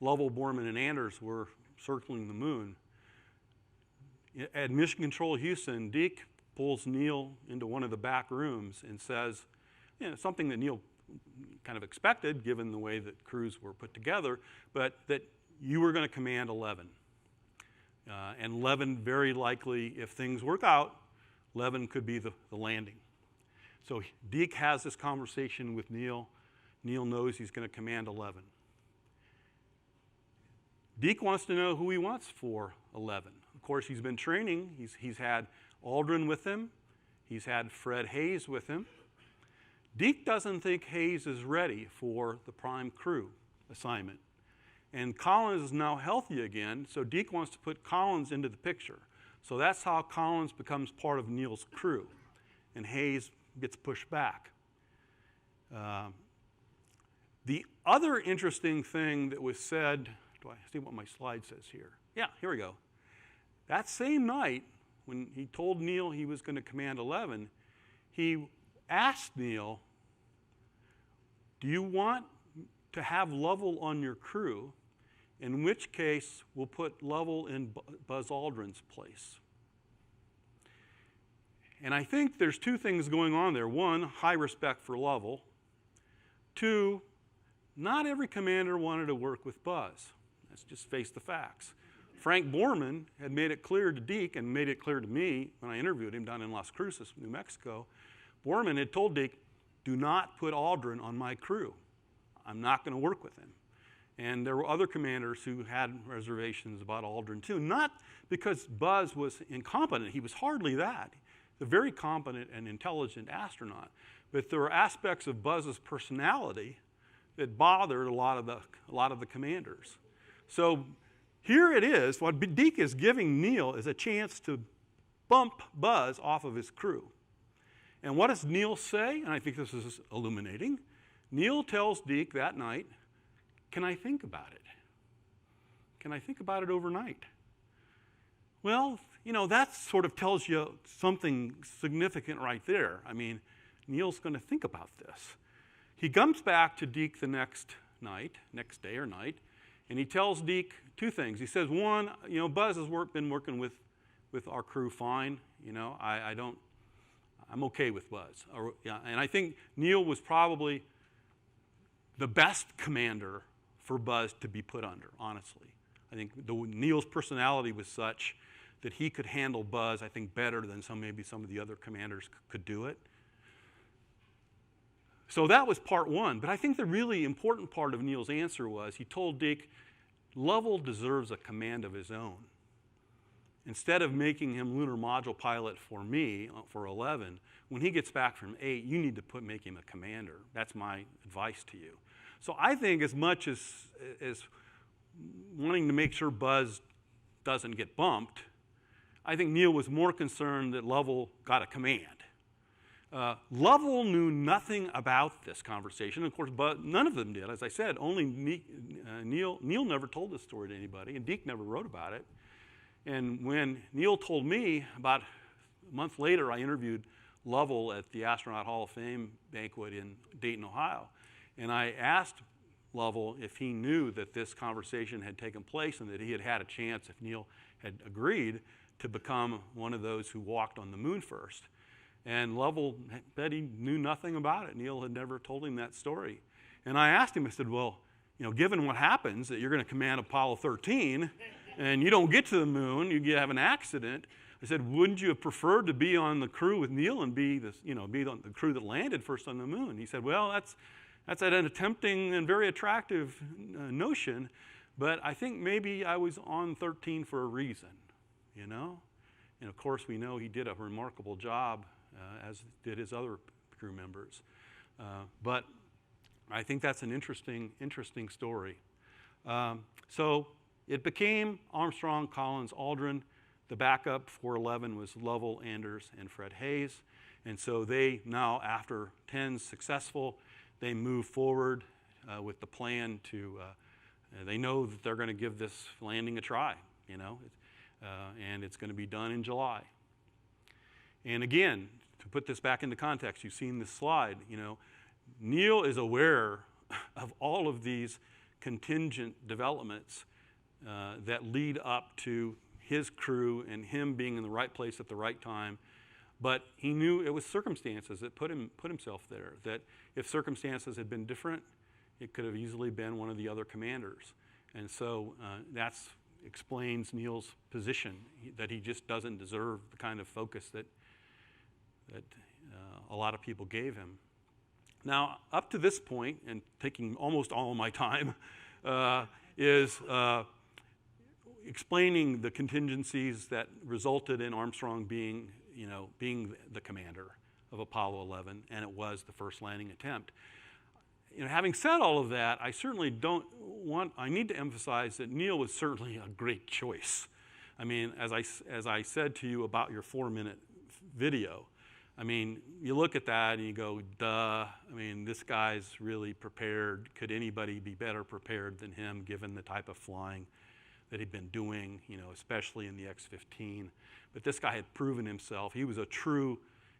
Lovell, Borman, and Anders were circling the moon, at Mission Control Houston, Deke pulls Neil into one of the back rooms and says, something that Neil kind of expected given the way that crews were put together, but that you were going to command 11. And 11, very likely, if things work out, 11 could be the landing. So Deke has this conversation with Neil. Neil knows he's going to command 11. Deke wants to know who he wants for 11. Of course, he's been training. He's had Aldrin with him. He's had Fred Hayes with him. Deke doesn't think Hayes is ready for the prime crew assignment. And Collins is now healthy again, so Deke wants to put Collins into the picture. So that's how Collins becomes part of Neil's crew, and Hayes gets pushed back. The other interesting thing that was said, do I see what my slide says here? Yeah, here we go. That same night, when he told Neil he was going to command 11, he asked Neil, do you want to have Lovell on your crew, in which case we'll put Lovell in Buzz Aldrin's place? And I think there's two things going on there. One, high respect for Lovell. Two, not every commander wanted to work with Buzz. Let's just face the facts. Frank Borman had made it clear to Deke and made it clear to me when I interviewed him down in Las Cruces, New Mexico. Borman had told Deke, do not put Aldrin on my crew. I'm not going to work with him. And there were other commanders who had reservations about Aldrin too, not because Buzz was incompetent. He was hardly that. A very competent and intelligent astronaut. But there were aspects of Buzz's personality that bothered a lot of the commanders. So here it is. What Deke is giving Neil is a chance to bump Buzz off of his crew. And what does Neil say? And I think this is illuminating. Neil tells Deke that night, can I think about it? Can I think about it overnight? Well, that sort of tells you something significant right there. I mean, Neil's going to think about this. He comes back to Deke the next day or night, and he tells Deke two things. He says, one, Buzz has been working with our crew fine. I'm okay with Buzz. And I think Neil was probably the best commander for Buzz to be put under, honestly. I think Neil's personality was such that he could handle Buzz, I think, better than maybe some of the other commanders could do it. So that was part one. But I think the really important part of Neil's answer was he told Deke, Lovell deserves a command of his own. Instead of making him lunar module pilot for me, for 11, when he gets back from 8, you need to make him a commander. That's my advice to you. So I think as much as wanting to make sure Buzz doesn't get bumped, I think Neil was more concerned that Lovell got a command. Lovell knew nothing about this conversation. Of course, none of them did. As I said, only Neil never told this story to anybody, and Deke never wrote about it. And when Neil told me, about a month later, I interviewed Lovell at the Astronaut Hall of Fame banquet in Dayton, Ohio. And I asked Lovell if he knew that this conversation had taken place and that he had had a chance, if Neil had agreed, to become one of those who walked on the moon first. And Lovell said he knew nothing about it. Neil had never told him that story. And I asked him, I said, well, given what happens, that you're going to command Apollo 13, and you don't get to the moon, you have an accident. I said, wouldn't you have preferred to be on the crew with Neil and be on the crew that landed first on the moon? He said, well, that's an tempting and very attractive notion, but I think maybe I was on 13 for a reason, And of course, we know he did a remarkable job, as did his other crew members. But I think that's an interesting story. So it became Armstrong, Collins, Aldrin. The backup for 11 was Lovell, Anders, and Fred Hayes. And so they now, after 10's successful, they move forward with the plan to, they know that they're going to give this landing a try, and it's going to be done in July. And again, to put this back into context, you've seen this slide, Neil is aware of all of these contingent developments that lead up to his crew and him being in the right place at the right time. But he knew it was circumstances that put himself there, that if circumstances had been different, it could have easily been one of the other commanders. And so that explains Neil's position, that he just doesn't deserve the kind of focus that a lot of people gave him. Now, up to this point, and taking almost all of my time, is explaining the contingencies that resulted in Armstrong being the commander of Apollo 11, and it was the first landing attempt. Having said all of that, I certainly I need to emphasize that Neil was certainly a great choice. I mean, as I said to you about your 4-minute video, I mean, you look at that and you go, duh, I mean, this guy's really prepared. Could anybody be better prepared than him, given the type of flying that he'd been doing, especially in the X-15. But this guy had proven himself. He was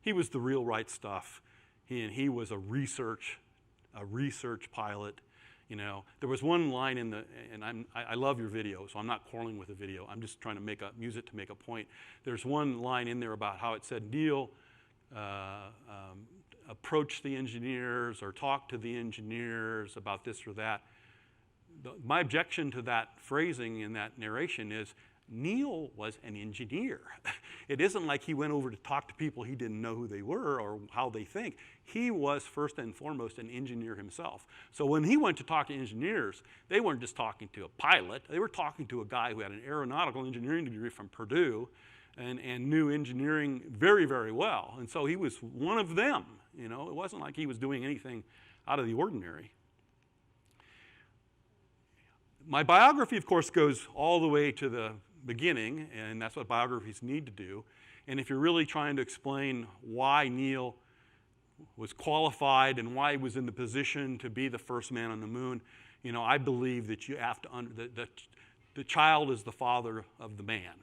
he was the real right stuff. He was a research pilot. There was one line in I love your video, so I'm not quarreling with the video. I'm just trying to use it to make a point. There's one line in there about how it said Neil approach the engineers or talk to the engineers about this or that. My objection to that phrasing in that narration is Neil was an engineer. It isn't like he went over to talk to people he didn't know who they were or how they think. He was first and foremost an engineer himself. So when he went to talk to engineers, they weren't just talking to a pilot. They were talking to a guy who had an aeronautical engineering degree from Purdue and knew engineering very, very well. And so he was one of them. It wasn't like he was doing anything out of the ordinary. My biography, of course, goes all the way to the beginning, and that's what biographies need to do. And if you're really trying to explain why Neil was qualified and why he was in the position to be the first man on the moon, I believe that you have to that the child is the father of the man.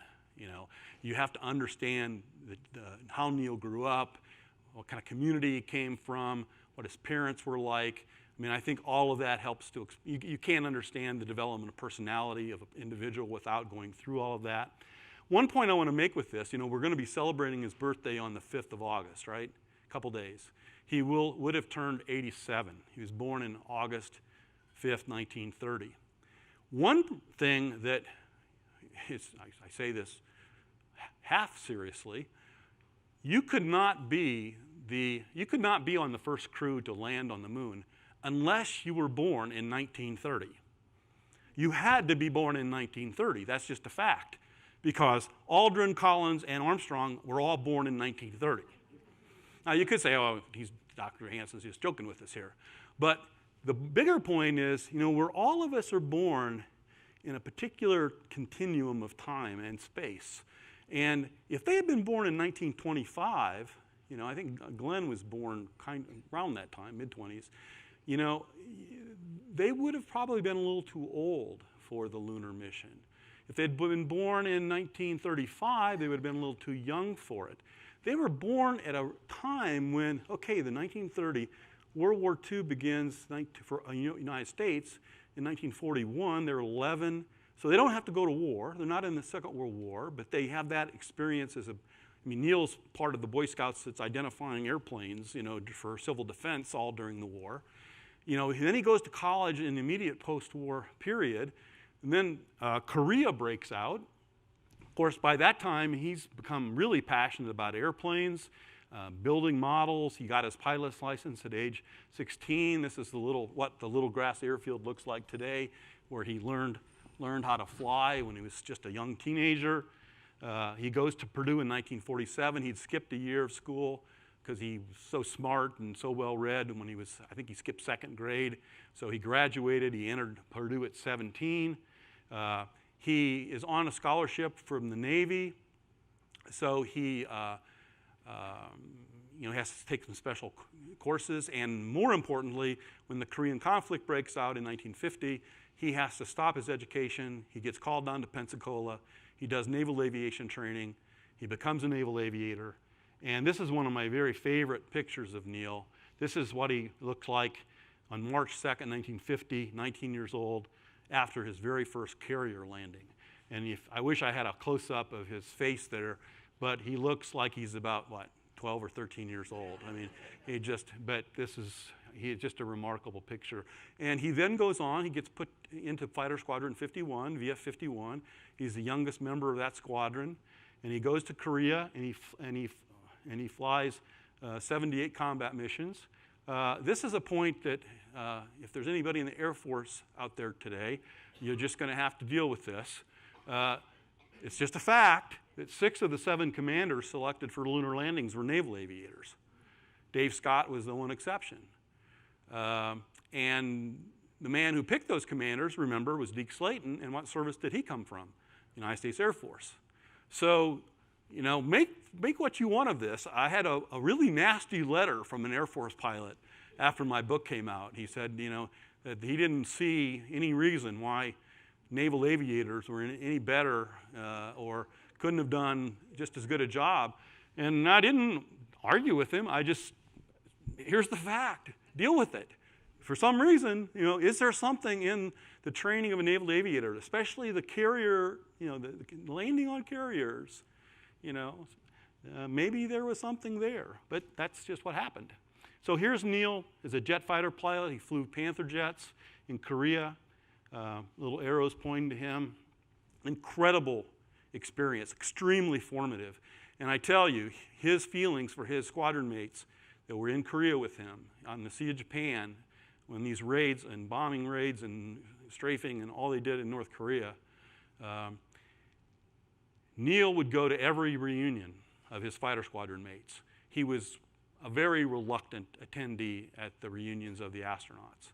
You have to understand how Neil grew up, what kind of community he came from, what his parents were like. I mean, I think all of that helps to, you can't understand the development of personality of an individual without going through all of that. One point I want to make with this, we're going to be celebrating his birthday on the 5th of August, right? A couple days. He would have turned 87. He was born in August 5th, 1930. One thing that is, I say this half seriously, you could not be on the first crew to land on the moon unless you were born in 1930. You had to be born in 1930. That's just a fact, because Aldrin, Collins, and Armstrong were all born in 1930. Now, you could say, oh, Dr. Hansen's just joking with us here. But the bigger point is, where all of us are born in a particular continuum of time and space. And if they had been born in 1925, I think Glenn was born around that time, mid-20s, they would have probably been a little too old for the lunar mission. If they'd been born in 1935, they would have been a little too young for it. They were born at a time when, the 1930, World War II begins for the United States in 1941. They're 11, so they don't have to go to war. They're not in the Second World War, but they have that experience as Neil's part of the Boy Scouts that's identifying airplanes, for civil defense all during the war. Then he goes to college in the immediate post-war period, and then Korea breaks out. Of course, by that time, he's become really passionate about airplanes, building models. He got his pilot's license at age 16. This is what the little grass airfield looks like today, where he learned how to fly when he was just a young teenager. He goes to Purdue in 1947. He'd skipped a year of school because he was so smart and so well-read when he was, I think he skipped second grade. So he graduated, he entered Purdue at 17. He is on a scholarship from the Navy, so he has to take some special courses, and more importantly, when the Korean conflict breaks out in 1950, he has to stop his education. He gets called down to Pensacola. He does naval aviation training. He becomes a naval aviator. And this is one of my very favorite pictures of Neil. This is what he looked like on March 2nd, 1950, 19 years old, after his very first carrier landing. And I wish I had a close-up of his face there, but he looks like he's about, 12 or 13 years old. I mean, this is just a remarkable picture. And he then goes on, he gets put into Fighter Squadron 51, VF-51. He's the youngest member of that squadron. And he goes to Korea, and he flies 78 combat missions. This is a point that if there's anybody in the Air Force out there today, you're just going to have to deal with this. It's just a fact that 6 of the 7 commanders selected for lunar landings were naval aviators. Dave Scott was the one exception. And the man who picked those commanders, remember, was Deke Slayton. And what service did he come from? United States Air Force. So, make what you want of this. I had a really nasty letter from an Air Force pilot after my book came out. He said, that he didn't see any reason why naval aviators were any better or couldn't have done just as good a job. And I didn't argue with him. Here's the fact. Deal with it. For some reason, is there something in the training of a naval aviator, especially the carrier, the landing on carriers, maybe there was something there, but that's just what happened. So here's Neil as a jet fighter pilot. He flew Panther jets in Korea, little arrows pointing to him. Incredible experience, extremely formative. And I tell you, his feelings for his squadron mates that were in Korea with him on the Sea of Japan, when these raids and bombing raids and strafing and all they did in North Korea, Neil would go to every reunion of his fighter squadron mates. He was a very reluctant attendee at the reunions of the astronauts.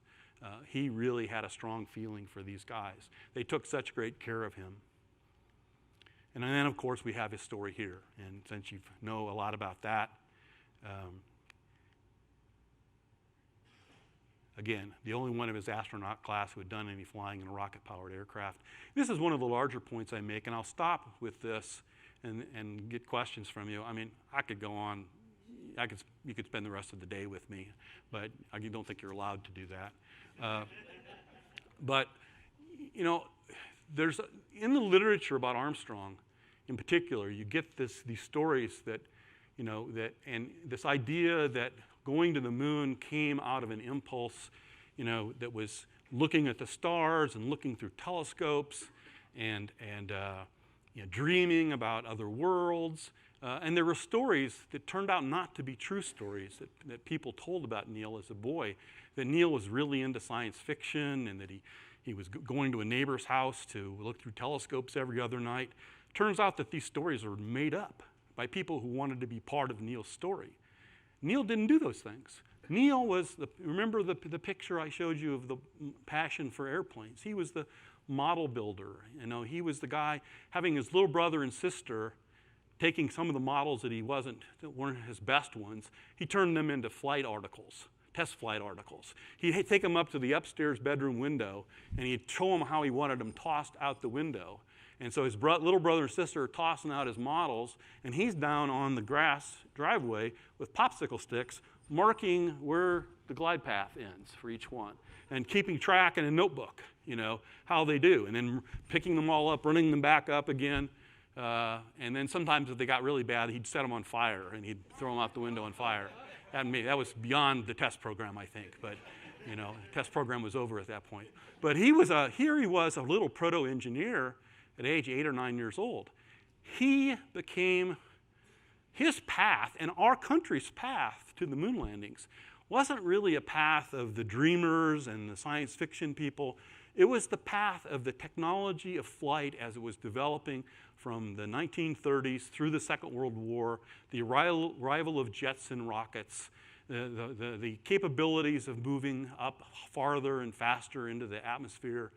He really had a strong feeling for these guys. They took such great care of him. And then, of course, we have his story here. And since you know a lot about that, again, the only one of his astronaut class who had done any flying in a rocket-powered aircraft. This is one of the larger points I make, and I'll stop with this and get questions from you. I mean, I could go on. You could spend the rest of the day with me, but I don't think you're allowed to do that. But, there's in the literature about Armstrong, in particular, you get these stories that, and this idea that going to the moon came out of an impulse, that was looking at the stars and looking through telescopes and dreaming about other worlds. And there were stories that turned out not to be true stories that people told about Neil as a boy, that Neil was really into science fiction and that he was going to a neighbor's house to look through telescopes every other night. Turns out that these stories are made up by people who wanted to be part of Neil's story. Neil didn't do those things. Neil was, remember the picture I showed you of the passion for airplanes? He was the model builder. He was the guy having his little brother and sister taking some of the models that weren't his best ones. He turned them into flight articles, test flight articles. He'd take them up to the upstairs bedroom window, and he'd show them how he wanted them tossed out the window. And so his little brother and sister are tossing out his models, and he's down on the grass driveway with popsicle sticks marking where the glide path ends for each one and keeping track in a notebook, how they do, and then picking them all up, running them back up again. And then sometimes if they got really bad, he'd set them on fire, and he'd throw them out the window on fire. That was beyond the test program, I think, but the test program was over at that point. But here he was a little proto-engineer at age 8 or 9 years old. He became, his path and our country's path to the moon landings wasn't really a path of the dreamers and the science fiction people. It was the path of the technology of flight as it was developing from the 1930s through the Second World War, the arrival of jets and rockets, the capabilities of moving up farther and faster into the atmosphere,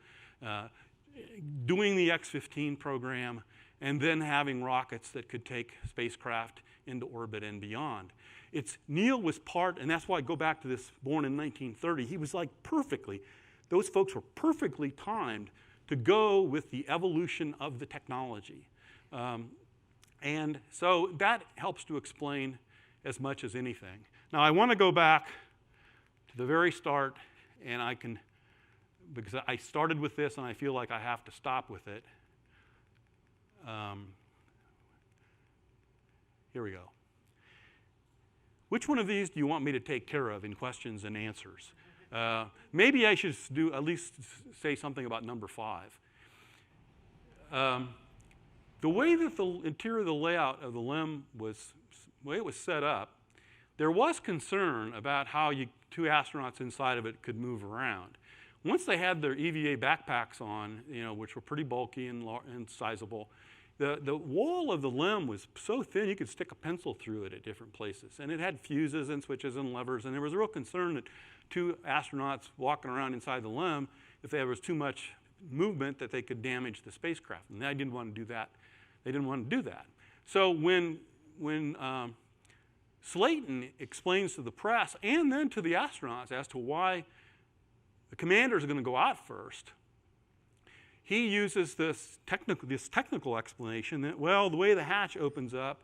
doing the X-15 program, and then having rockets that could take spacecraft into orbit and beyond. Neil was part, and that's why I go back to this, born in 1930, he was like those folks were perfectly timed to go with the evolution of the technology. And so that helps to explain as much as anything. Now I want to go back to the very start, and because I started with this and I feel like I have to stop with it. Here we go. Which one of these do you want me to take care of in questions and answers? Maybe I should at least say something about number 5. The way that the interior, the layout of the LEM the way it was set up, there was concern about how two astronauts inside of it could move around. Once they had their EVA backpacks on, which were pretty bulky and sizable, the wall of the LEM was so thin you could stick a pencil through it at different places. And it had fuses and switches and levers, and there was a real concern that 2 astronauts walking around inside the LEM, if there was too much movement, that they could damage the spacecraft. And they didn't want to do that. They didn't want to do that. So when Slayton explains to the press and then to the astronauts as to why the commanders are going to go out first, he uses this technical explanation that, well, the way the hatch opens up,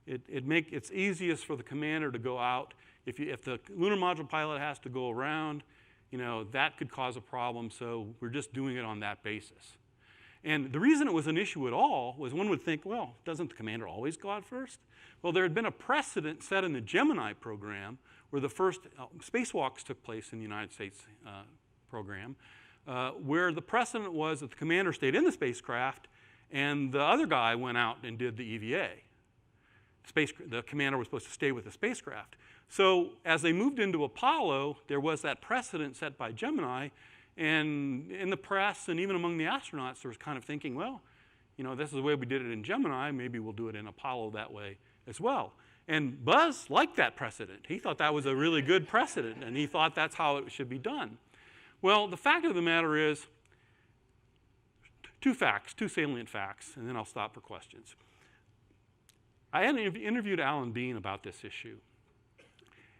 it's easiest for the commander to go out. If the lunar module pilot has to go around, that could cause a problem, so we're just doing it on that basis. And the reason it was an issue at all was one would think, well, doesn't the commander always go out first? Well, there had been a precedent set in the Gemini program where the first spacewalks took place in the United States program, where the precedent was that the commander stayed in the spacecraft and the other guy went out and did the EVA. The commander was supposed to stay with the spacecraft. So as they moved into Apollo, there was that precedent set by Gemini, and in the press and even among the astronauts, there was kind of thinking, well, this is the way we did it in Gemini, maybe we'll do it in Apollo that way as well. And Buzz liked that precedent. He thought that was a really good precedent, and he thought that's how it should be done. Well, the fact of the matter is, 2 salient facts, and then I'll stop for questions. I had interviewed Alan Bean about this issue.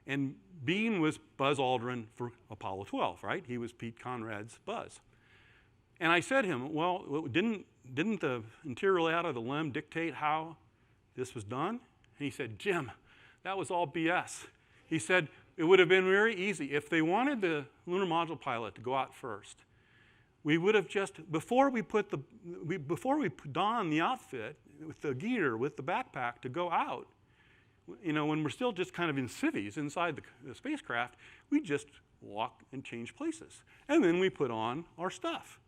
And Bean was Buzz Aldrin for Apollo 12, right? He was Pete Conrad's Buzz. And I said to him, well, didn't the interior layout of the LEM dictate how this was done? And he said, Jim, that was all BS. He said, it would have been very easy. If they wanted the lunar module pilot to go out first, we would have just, before we don the outfit with the gear, with the backpack to go out, when we're still just kind of in civvies inside the spacecraft, we just walk and change places. And then we put on our stuff.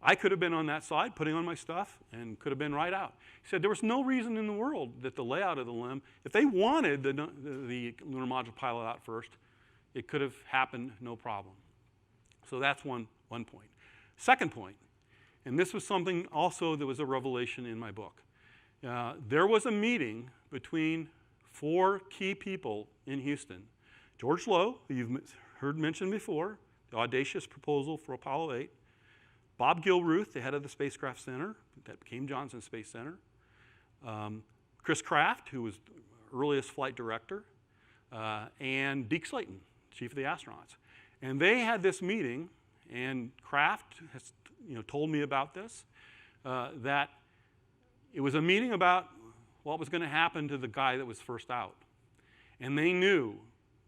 I could have been on that side putting on my stuff and could have been right out. He said there was no reason in the world that the layout of the LEM, if they wanted the lunar module pilot out first, it could have happened no problem. So that's one point. Second point, and this was something also that was a revelation in my book. There was a meeting between 4 key people in Houston. George Low, who you've heard mentioned before, the audacious proposal for Apollo 8. Bob Gilruth, the head of the Spacecraft Center, that became Johnson Space Center. Chris Kraft, who was the earliest flight director. And Deke Slayton, chief of the astronauts. And they had this meeting, and Kraft has told me about this, that it was a meeting about what was going to happen to the guy that was first out. And they knew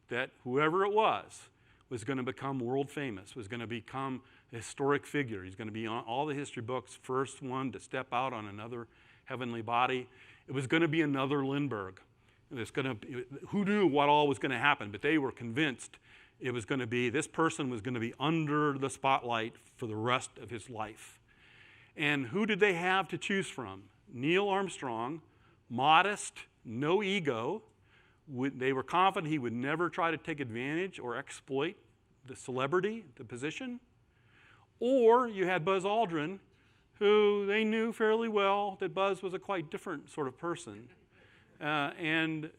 that whoever it was going to become world famous, was going to become a historic figure. He's going to be on all the history books, first one to step out on another heavenly body. It was going to be another Lindbergh. Who knew what all was going to happen, but they were convinced it was going to be, this person was going to be under the spotlight for the rest of his life. And who did they have to choose from? Neil Armstrong, modest, no ego, they were confident he would never try to take advantage or exploit the celebrity, the position. Or you had Buzz Aldrin, who they knew fairly well that Buzz was a quite different sort of person. And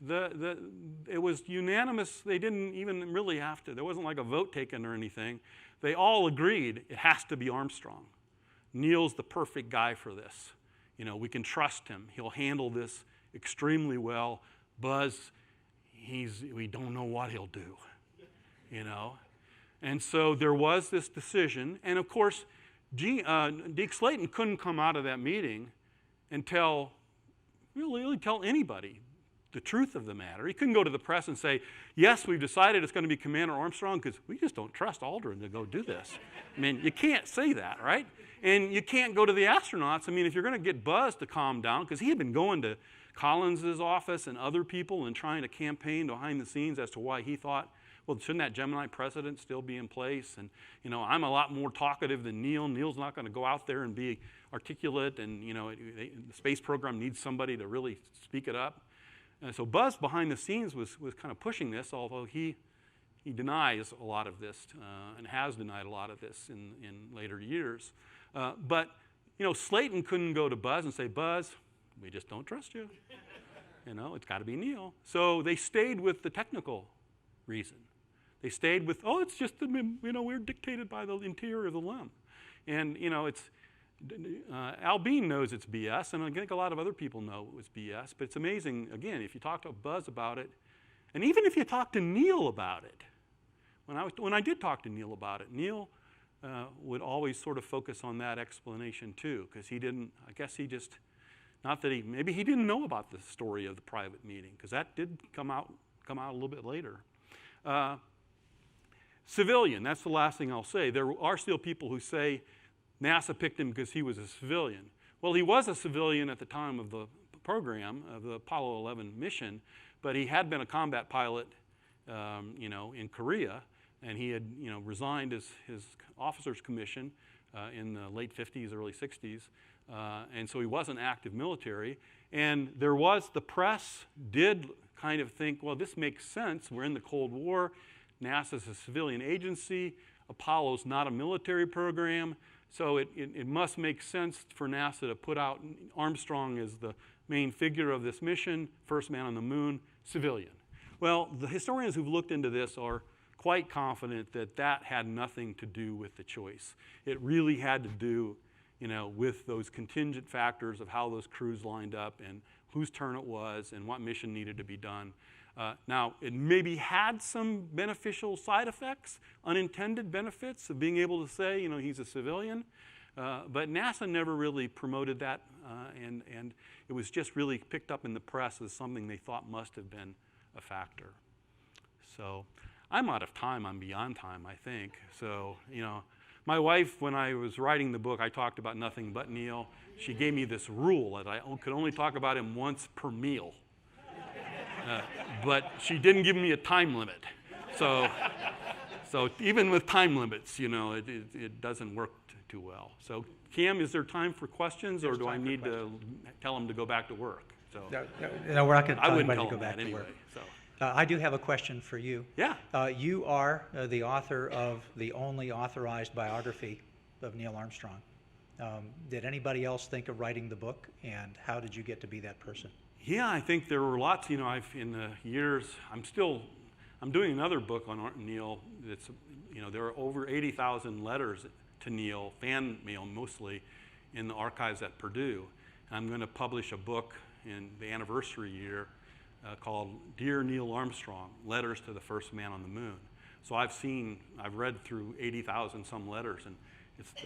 it was unanimous. They didn't even really have to. There wasn't like a vote taken or anything. They all agreed it has to be Armstrong. Neil's the perfect guy for this. We can trust him. He'll handle this extremely well. Buzz, we don't know what he'll do, And so there was this decision. And of course, Deke Slayton couldn't come out of that meeting and really tell anybody the truth of the matter. He couldn't go to the press and say, yes, we've decided it's going to be Commander Armstrong because we just don't trust Aldrin to go do this. I mean, you can't say that, right? And you can't go to the astronauts. I mean, if you're going to get Buzz to calm down, because he had been going to Collins's office and other people and trying to campaign behind the scenes as to why he thought, well, shouldn't that Gemini president still be in place? And, I'm a lot more talkative than Neil. Neil's not going to go out there and be articulate, and, the space program needs somebody to really speak it up. And so Buzz behind the scenes was kind of pushing this, although he denies a lot of this and has denied a lot of this in later years. But, Slayton couldn't go to Buzz and say, Buzz, we just don't trust you. It's got to be Neil. So they stayed with the technical reason. They stayed with, it's just, we're dictated by the interior of the limb. And, Al Bean knows it's BS, and I think a lot of other people know it was BS, but it's amazing, again, if you talk to Buzz about it, and even if you talk to Neil about it, when I did talk to Neil about it, Neil would always sort of focus on that explanation too, because maybe he didn't know about the story of the private meeting, because that did come out a little bit later. Civilian, that's the last thing I'll say. There are still people who say NASA picked him because he was a civilian. Well, he was a civilian at the time of the program, of the Apollo 11 mission, but he had been a combat pilot, in Korea, and he had, resigned his officer's commission in the late 50s, early 60s, and so he wasn't active military. And the press did kind of think, well, this makes sense. We're in the Cold War. NASA's a civilian agency. Apollo's not a military program. So it must make sense for NASA to put out Armstrong as the main figure of this mission, first man on the moon, civilian. Well, the historians who've looked into this are quite confident that had nothing to do with the choice. It really had to do, with those contingent factors of how those crews lined up and whose turn it was and what mission needed to be done. Now, it maybe had some beneficial side effects, unintended benefits of being able to say, he's a civilian. But NASA never really promoted that, and it was just really picked up in the press as something they thought must have been a factor. So I'm out of time. I'm beyond time, I think. So, my wife, when I was writing the book, I talked about nothing but Neil. She gave me this rule that I could only talk about him once per meal. But she didn't give me a time limit. So even with time limits, it doesn't work too well. So Cam, is there time for questions, or do I need to tell him to go back to work? So No, we're not going to I tell wouldn't anybody tell to go him back that to anyway. work. So I do have a question for you. yeah. You are the author of the only authorized biography of Neil Armstrong. Did anybody else think of writing the book, and how did you get to be that person? Yeah, I think there were lots. In the years, I'm doing another book on Neil. It's, there are over 80,000 letters to Neil, fan mail mostly, in the archives at Purdue. I'm going to publish a book in the anniversary year called Dear Neil Armstrong, Letters to the First Man on the Moon. So I've read through 80,000 some letters, and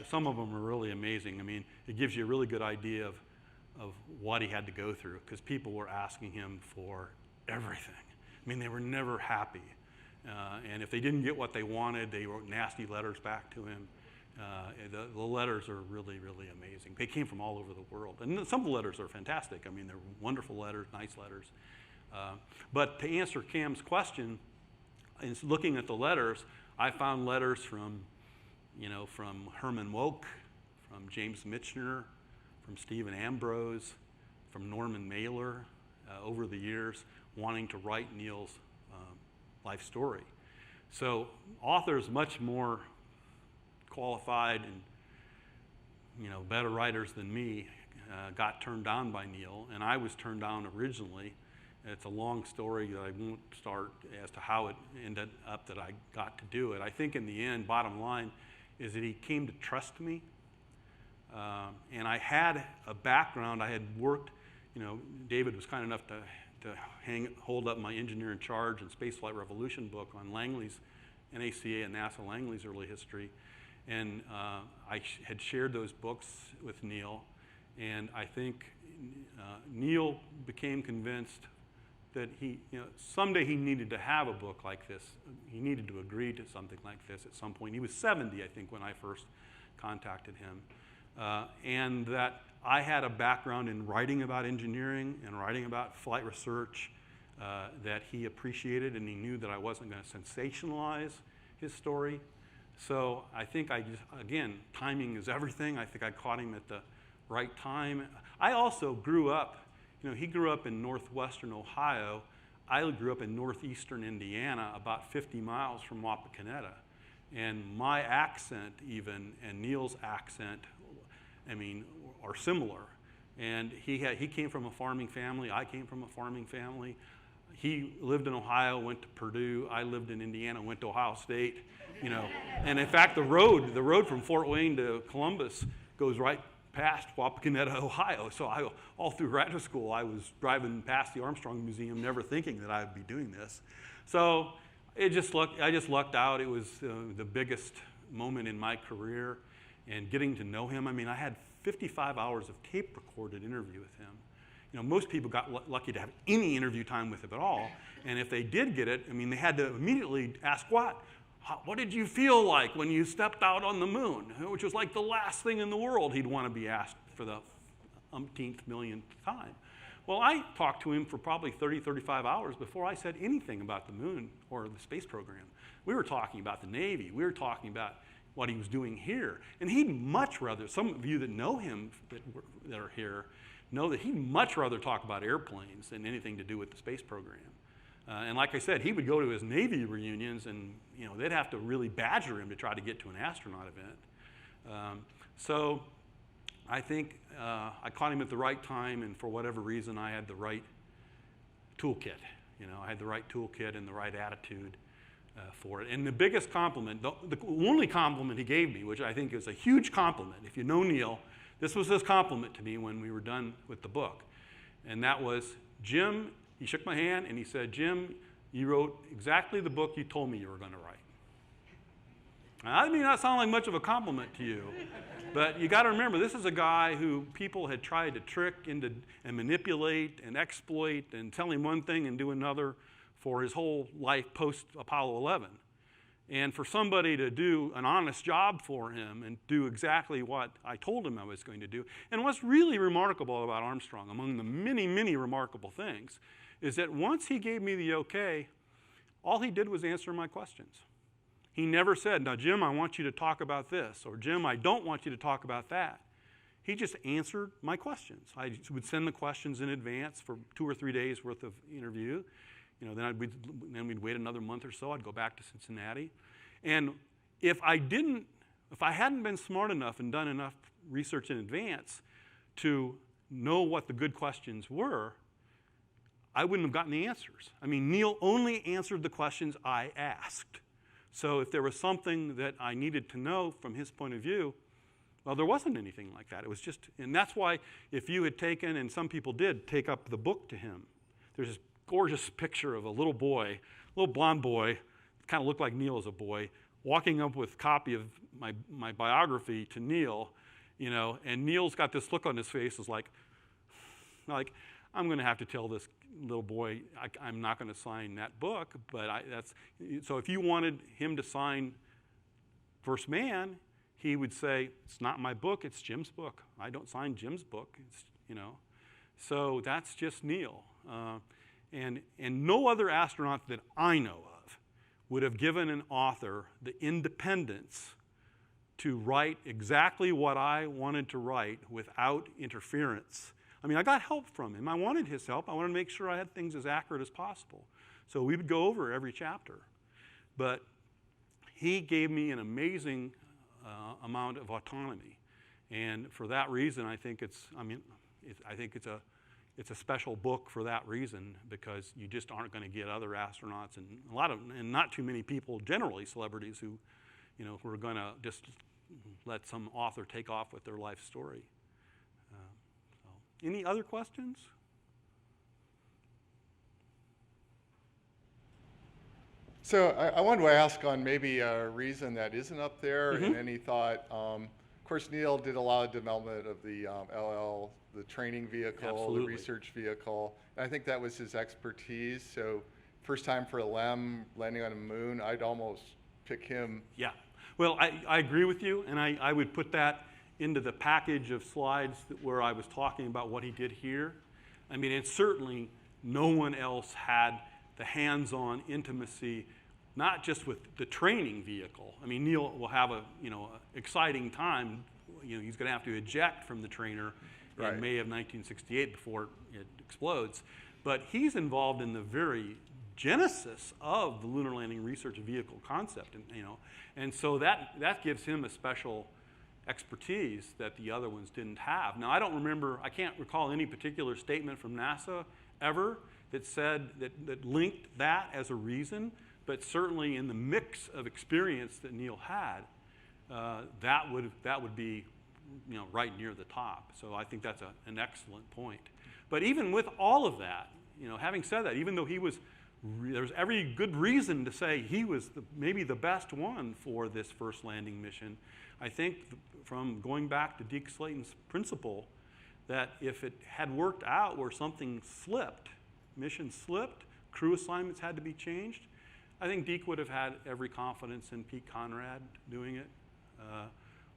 some of them are really amazing. I mean, it gives you a really good idea of what he had to go through, because people were asking him for everything. I mean, they were never happy. And if they didn't get what they wanted, they wrote nasty letters back to him. The letters are really, really amazing. They came from all over the world. And some of the letters are fantastic. I mean, they're wonderful letters, nice letters. But to answer Cam's question, in looking at the letters, I found letters from Herman Wouk, from James Michener, from Stephen Ambrose, from Norman Mailer over the years. wanting to write Neil's life story. So authors much more qualified and better writers than me got turned down by Neil, and I was turned down originally. It's a long story that I won't start as to how it ended up that I got to do it. I think in the end, bottom line, is that he came to trust me. And I had a background. I had worked, David was kind enough to hold up my Engineer in Charge and Spaceflight Revolution book on Langley's, NACA and NASA Langley's early history. And I had shared those books with Neil. And I think Neil became convinced that someday he needed to have a book like this. He needed to agree to something like this at some point. He was 70, I think, when I first contacted him. And that I had a background in writing about engineering and writing about flight research that he appreciated, and he knew that I wasn't going to sensationalize his story. So I think again, timing is everything. I think I caught him at the right time. I also grew up, he grew up in northwestern Ohio. I grew up in northeastern Indiana, about 50 miles from Wapakoneta. And my accent even, and Neil's accent, are similar. And he came from a farming family. I came from a farming family. He lived in Ohio, went to Purdue. I lived in Indiana, went to Ohio State. And in fact, the road from Fort Wayne to Columbus goes right past Wapakoneta, Ohio. So all through graduate school, I was driving past the Armstrong Museum, never thinking that I would be doing this. So I just lucked out. It was the biggest moment in my career, and getting to know him. I had 55 hours of tape recorded interview with him. Most people got lucky to have any interview time with him at all. And if they did get it, they had to immediately ask what did you feel like when you stepped out on the moon? Which was like the last thing in the world he'd want to be asked for the umpteenth millionth time. Well, I talked to him for probably 30, 35 hours before I said anything about the moon or the space program. We were talking about the Navy. We were talking about what he was doing here. And he'd much rather, some of you that know him that are here, know that he'd much rather talk about airplanes than anything to do with the space program. And like I said, he would go to his Navy reunions, and they'd have to really badger him to try to get to an astronaut event. So I think I caught him at the right time, and for whatever reason, I had the right toolkit. I had the right toolkit and the right attitude for it. And the biggest compliment, the only compliment he gave me, which I think is a huge compliment, if you know Neil, this was his compliment to me when we were done with the book. And that was, Jim, he shook my hand and he said, Jim, you wrote exactly the book you told me you were going to write. Now, that may not sound like much of a compliment to you, but you got to remember, this is a guy who people had tried to trick into and manipulate and exploit and tell him one thing and do another for his whole life post-Apollo 11. And for somebody to do an honest job for him and do exactly what I told him I was going to do. And what's really remarkable about Armstrong, among the many, many remarkable things, is that once he gave me the okay, all he did was answer my questions. He never said, now, Jim, I want you to talk about this, or Jim, I don't want you to talk about that. He just answered my questions. I would send the questions in advance for 2 or 3 days worth of interview. Then we'd wait another month or so. I'd go back to Cincinnati. And if I hadn't been smart enough and done enough research in advance to know what the good questions were, I wouldn't have gotten the answers. Neil only answered the questions I asked. So if there was something that I needed to know from his point of view, well, there wasn't anything like that. It was just, and that's why if you had taken, and some people did, take up the book to him, there's this gorgeous picture of a little boy, little blonde boy, kind of looked like Neil as a boy, walking up with a copy of my biography to Neil, and Neil's got this look on his face, is like I'm going to have to tell this little boy I'm not going to sign that book, but so if you wanted him to sign First Man, he would say, it's not my book, it's Jim's book. I don't sign Jim's book, So that's just Neil. And no other astronaut that I know of would have given an author the independence to write exactly what I wanted to write without interference. I mean, I got help from him. I wanted his help. I wanted to make sure I had things as accurate as possible. So we would go over every chapter. But he gave me an amazing amount of autonomy. And for that reason, I think it's a special book for that reason, because you just aren't going to get other astronauts and not too many people, generally celebrities, who are going to just let some author take off with their life story. Any other questions? So I wanted to ask on maybe a reason that isn't up there, and any thought. Of course, Neil did a lot of development of the LL, the training vehicle, Absolutely. the research vehicle. And I think that was his expertise. So first time for a LEM landing on the moon, I'd almost pick him. Yeah. Well, I agree with you, and I would put that into the package of slides where I was talking about what he did here. I mean, and certainly no one else had the hands-on intimacy, not just with the training vehicle. I mean, Neil will have a exciting time. He's going to have to eject from the trainer in May of 1968 before it explodes. But he's involved in the very genesis of the lunar landing research vehicle concept, and so that gives him a special expertise that the other ones didn't have. Now, I can't recall any particular statement from NASA ever that said that linked that as a reason, but certainly in the mix of experience that Neil had, that would be right near the top. So I think that's an excellent point. But even with all of that, having said that, even though there's every good reason to say he was maybe the best one for this first landing mission, I think from going back to Deke Slayton's principle, that if it had worked out where something slipped, mission slipped, crew assignments had to be changed, I think Deke would have had every confidence in Pete Conrad doing it,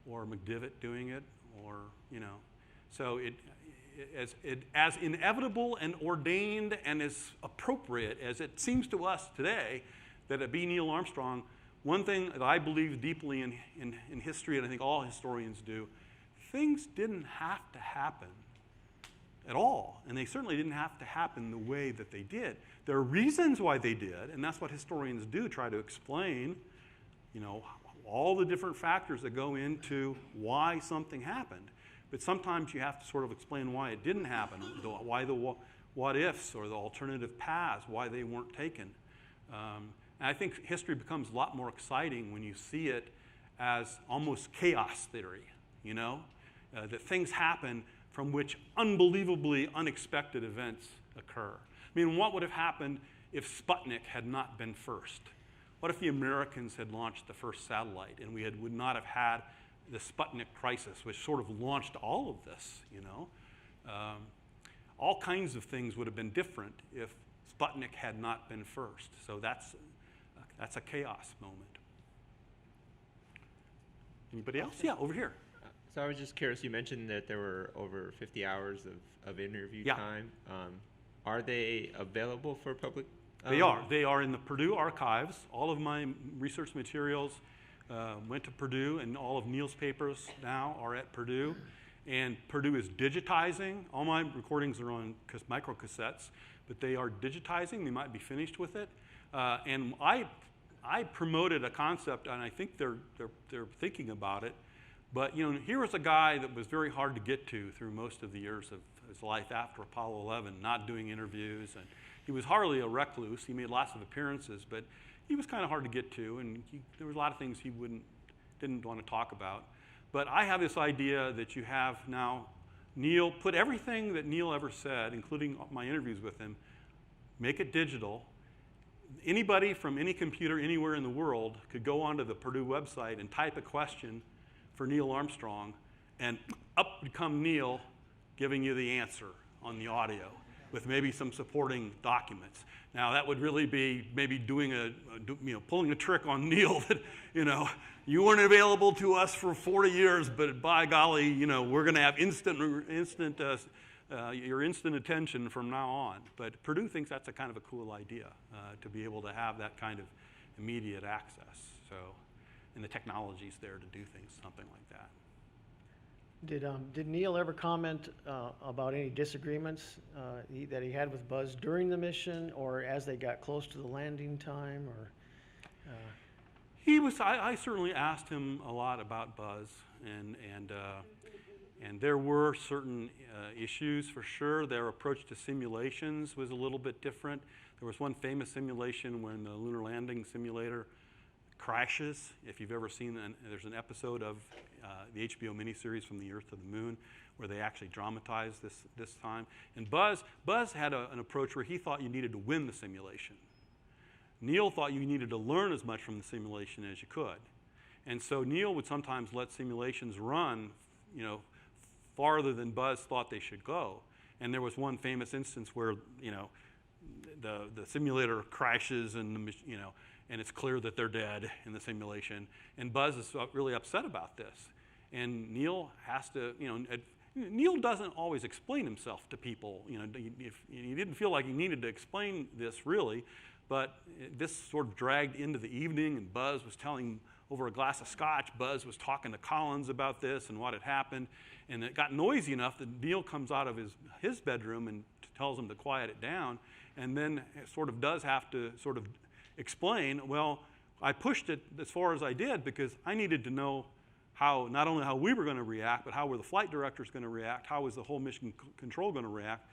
or McDivitt doing it, or So as inevitable and ordained and as appropriate as it seems to us today that it be Neil Armstrong, one thing that I believe deeply in history, and I think all historians do, things didn't have to happen at all. And they certainly didn't have to happen the way that they did. There are reasons why they did, and that's what historians do, try to explain, all the different factors that go into why something happened. But sometimes you have to sort of explain why it didn't happen, why the what ifs or the alternative paths, why they weren't taken. And I think history becomes a lot more exciting when you see it as almost chaos theory, that things happen from which unbelievably unexpected events occur. I mean, what would have happened if Sputnik had not been first? What if the Americans had launched the first satellite and we would not have had the Sputnik crisis, which sort of launched all of this, all kinds of things would have been different if Sputnik had not been first. So that's a chaos moment. Anybody else? Yeah, over here. So I was just curious, you mentioned that there were over 50 hours of interview time. Are they available for public? They are. They are in the Purdue archives. All of my research materials went to Purdue, and all of Neil's papers now are at Purdue. And Purdue is digitizing. All my recordings are on microcassettes, but they are digitizing. They might be finished with it. And I promoted a concept, and I think they're thinking about it. But here was a guy that was very hard to get to through most of the years of his life after Apollo 11, not doing interviews, and he was hardly a recluse. He made lots of appearances, but he was kind of hard to get to, and there was a lot of things he didn't want to talk about. But I have this idea that you have now Neil, put everything that Neil ever said, including my interviews with him, make it digital. Anybody from any computer anywhere in the world could go onto the Purdue website and type a question for Neil Armstrong, and up would come Neil giving you the answer on the audio with maybe some supporting documents. Now that would really be maybe doing pulling a trick on Neil that, you weren't available to us for 40 years, but by golly, we're going to have your instant attention from now on. But Purdue thinks that's a kind of a cool idea, to be able to have that kind of immediate access. So, and the technology's there to do something like that. Did Neil ever comment about any disagreements that he had with Buzz during the mission, or as they got close to the landing time, or? I certainly asked him a lot about Buzz, and there were certain issues for sure. Their approach to simulations was a little bit different. There was one famous simulation when the lunar landing simulator crashes. If you've ever seen, there's an episode of the HBO miniseries From the Earth to the Moon where they actually dramatize this time. And Buzz had an approach where he thought you needed to win the simulation. Neil thought you needed to learn as much from the simulation as you could. And so Neil would sometimes let simulations run, farther than Buzz thought they should go. And there was one famous instance where, the simulator crashes and, and it's clear that they're dead in the simulation. And Buzz is really upset about this. And Neil has to, Neil doesn't always explain himself to people. If he didn't feel like he needed to explain this really, but this sort of dragged into the evening, and Buzz was telling, over a glass of scotch, Buzz was talking to Collins about this and what had happened. And it got noisy enough that Neil comes out of his bedroom and tells him to quiet it down. And then it sort of does have to sort of explain, well, I pushed it as far as I did because I needed to know not only how we were going to react, but how were the flight directors going to react, how was the whole mission control going to react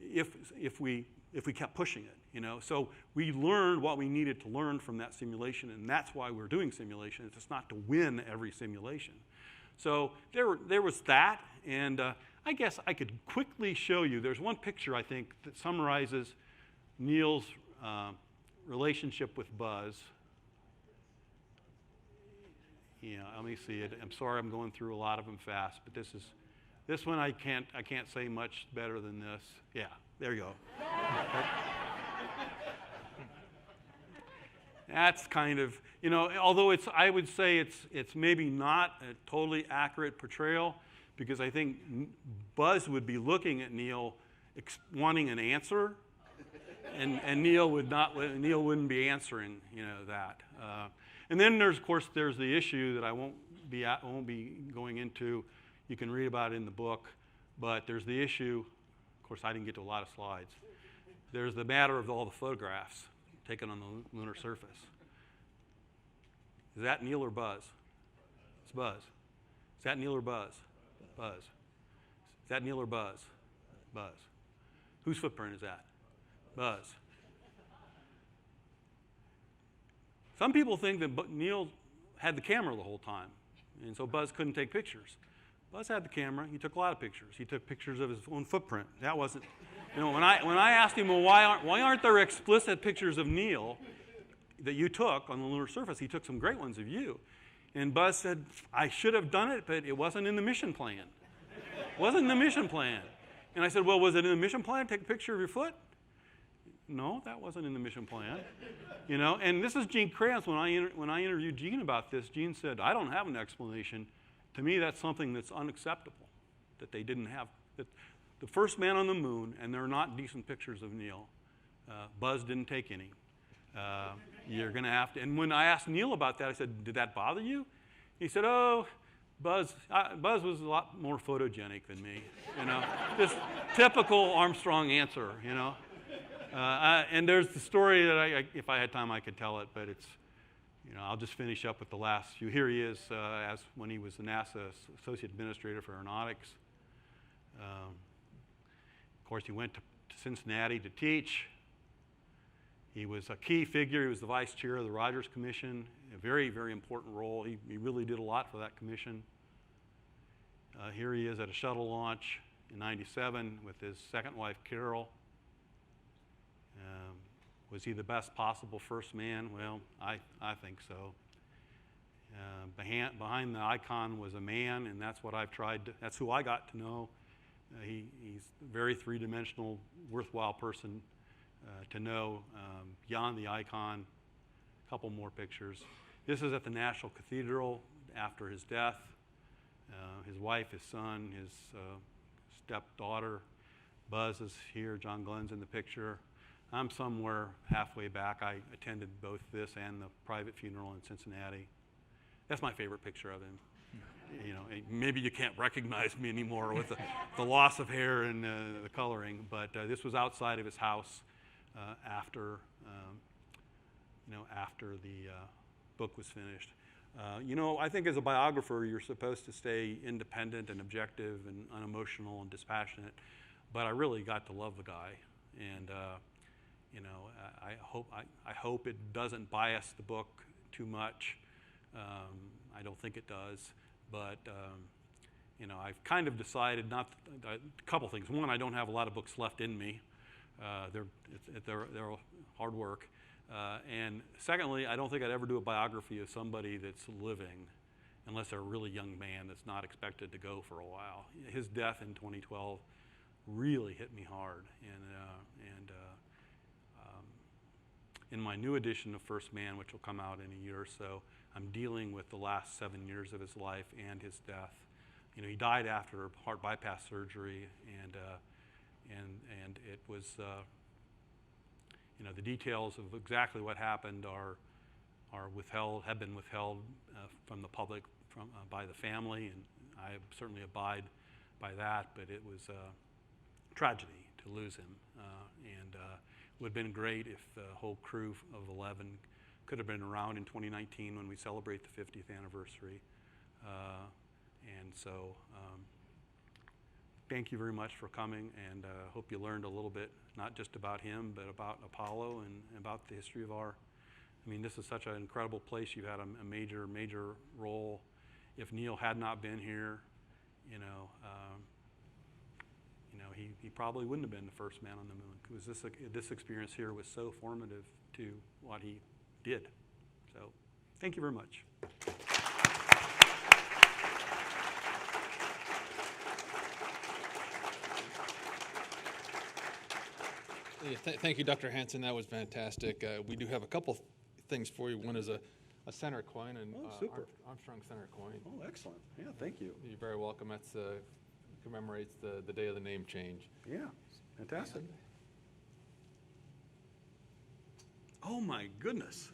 if we kept pushing it, So we learned what we needed to learn from that simulation, and that's why we're doing simulations. It's not to win every simulation. So there was that, and I guess I could quickly show you. There's one picture, I think, that summarizes Neil's relationship with Buzz. Let me see it. I'm sorry I'm going through a lot of them fast, but this one I can't say much better than this. Yeah, there you go. That's kind of, although I would say it's maybe not a totally accurate portrayal, because I think Buzz would be looking at Neil wanting an answer, and Neil wouldn't be answering, that. And then there's the issue that I won't be going into. You can read about it in the book, but there's the issue. Of course, I didn't get to a lot of slides. There's the matter of all the photographs taken on the lunar surface. Is that Neil or Buzz? It's Buzz. Is that Neil or Buzz? Buzz. Is that Neil or Buzz? Buzz. Whose footprint is that? Buzz. Some people think that Neil had the camera the whole time, and so Buzz couldn't take pictures. Buzz had the camera. He took a lot of pictures. He took pictures of his own footprint. That wasn't, when I asked him, well, why aren't there explicit pictures of Neil that you took on the lunar surface? He took some great ones of you. And Buzz said, I should have done it, but it wasn't in the mission plan. It wasn't in the mission plan. And I said, well, was it in the mission plan to take a picture of your foot? No, that wasn't in the mission plan. And this is Gene Kranz. When I interviewed Gene about this, Gene said, I don't have an explanation. To me, that's something that's unacceptable, that they didn't have. That the first man on the moon, and there are not decent pictures of Neil. Buzz didn't take any. You're going to have to. And when I asked Neil about that, I said, did that bother you? He said, oh, Buzz was a lot more photogenic than me. Just typical Armstrong answer, and there's the story that if I had time, I could tell it, but it's, I'll just finish up with the last few. Here he is as when he was the NASA Associate Administrator for Aeronautics. Of course, he went to Cincinnati to teach. He was a key figure. He was the vice chair of the Rogers Commission, a very, very important role. He really did a lot for that commission. Here he is at a shuttle launch in '97 with his second wife, Carol. Was he the best possible first man? Well, I think so. Behind the icon was a man, and that's what that's who I got to know. He's a very three-dimensional, worthwhile person to know. Beyond the icon, a couple more pictures. This is at the National Cathedral after his death. His wife, his son, his stepdaughter. Buzz is here. John Glenn's in the picture. I'm somewhere halfway back. I attended both this and the private funeral in Cincinnati. That's my favorite picture of him. you know, maybe you can't recognize me anymore with the loss of hair and the coloring, but this was outside of his house after, you know, after the book was finished. You know, I think as a biographer, you're supposed to stay independent and objective and unemotional and dispassionate, but I really got to love the guy, and you know, I hope it doesn't bias the book too much. I don't think it does, but you know, I've kind of decided not a couple things. One, I don't have a lot of books left in me. They're hard work. And secondly, I don't think I'd ever do a biography of somebody that's living unless they're a really young man that's not expected to go for a while. His death in 2012 really hit me hard. And in my new edition of First Man, which will come out in a year or so, I'm dealing with the last 7 years of his life and his death. You know, he died after heart bypass surgery, and it was, you know, the details of exactly what happened are withheld, have been withheld from the public, by the family, and I certainly abide by that. But it was a tragedy to lose him, and it would have been great if the whole crew of 11 could have been around in 2019 when we celebrate the 50th anniversary. And so thank you very much for coming, and hope you learned a little bit, not just about him, but about Apollo and about the history of our, I mean, this is such an incredible place. You had a major, major role. If Neil had not been here, you know, he probably wouldn't have been the first man on the moon, because this experience here was so formative to what he did. So thank you very much. Yeah, thank you, Dr. Hansen. That was fantastic. We do have a couple things for you. One is a center coin, and super. Armstrong center coin. Oh, excellent. Yeah, thank you. You're very welcome. That's commemorates the day of the name change. Yeah, fantastic. Oh my goodness.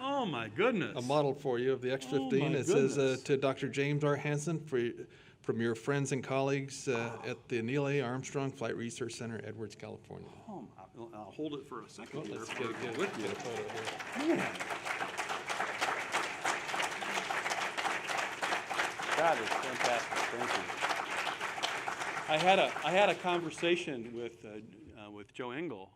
Oh my goodness. A model for you of the X-15. my It says goodness. to Dr. James R. Hansen, from your friends and colleagues at the Neil A. Armstrong Flight Research Center, Edwards, California. Oh, I'll hold it for a second. Well, here. let's get a photo here. That is fantastic. Thank you. I had a conversation with Joe Engel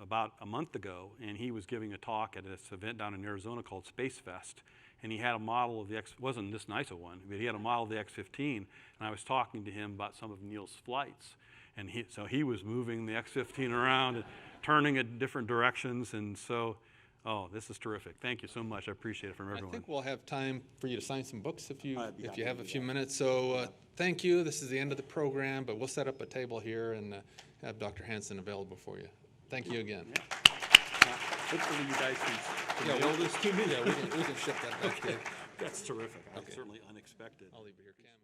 about a month ago, and he was giving a talk at this event down in Arizona called Space Fest, and he had a model of the wasn't this nice a one, but he had a model of the X-15, and I was talking to him about some of Neil's flights, and so he was moving the X-15 around and turning it different directions, and so, oh, this is terrific. Thank you so much. I appreciate it from everyone. I think we'll have time for you to sign some books if you have a few minutes. So thank you. This is the end of the program, but we'll set up a table here and have Dr. Hansen available for you. Thank you again. Hopefully you guys can mail this to me. Yeah, we can ship that back to you. That's terrific. Okay. Certainly unexpected. I'll leave it here, Cam.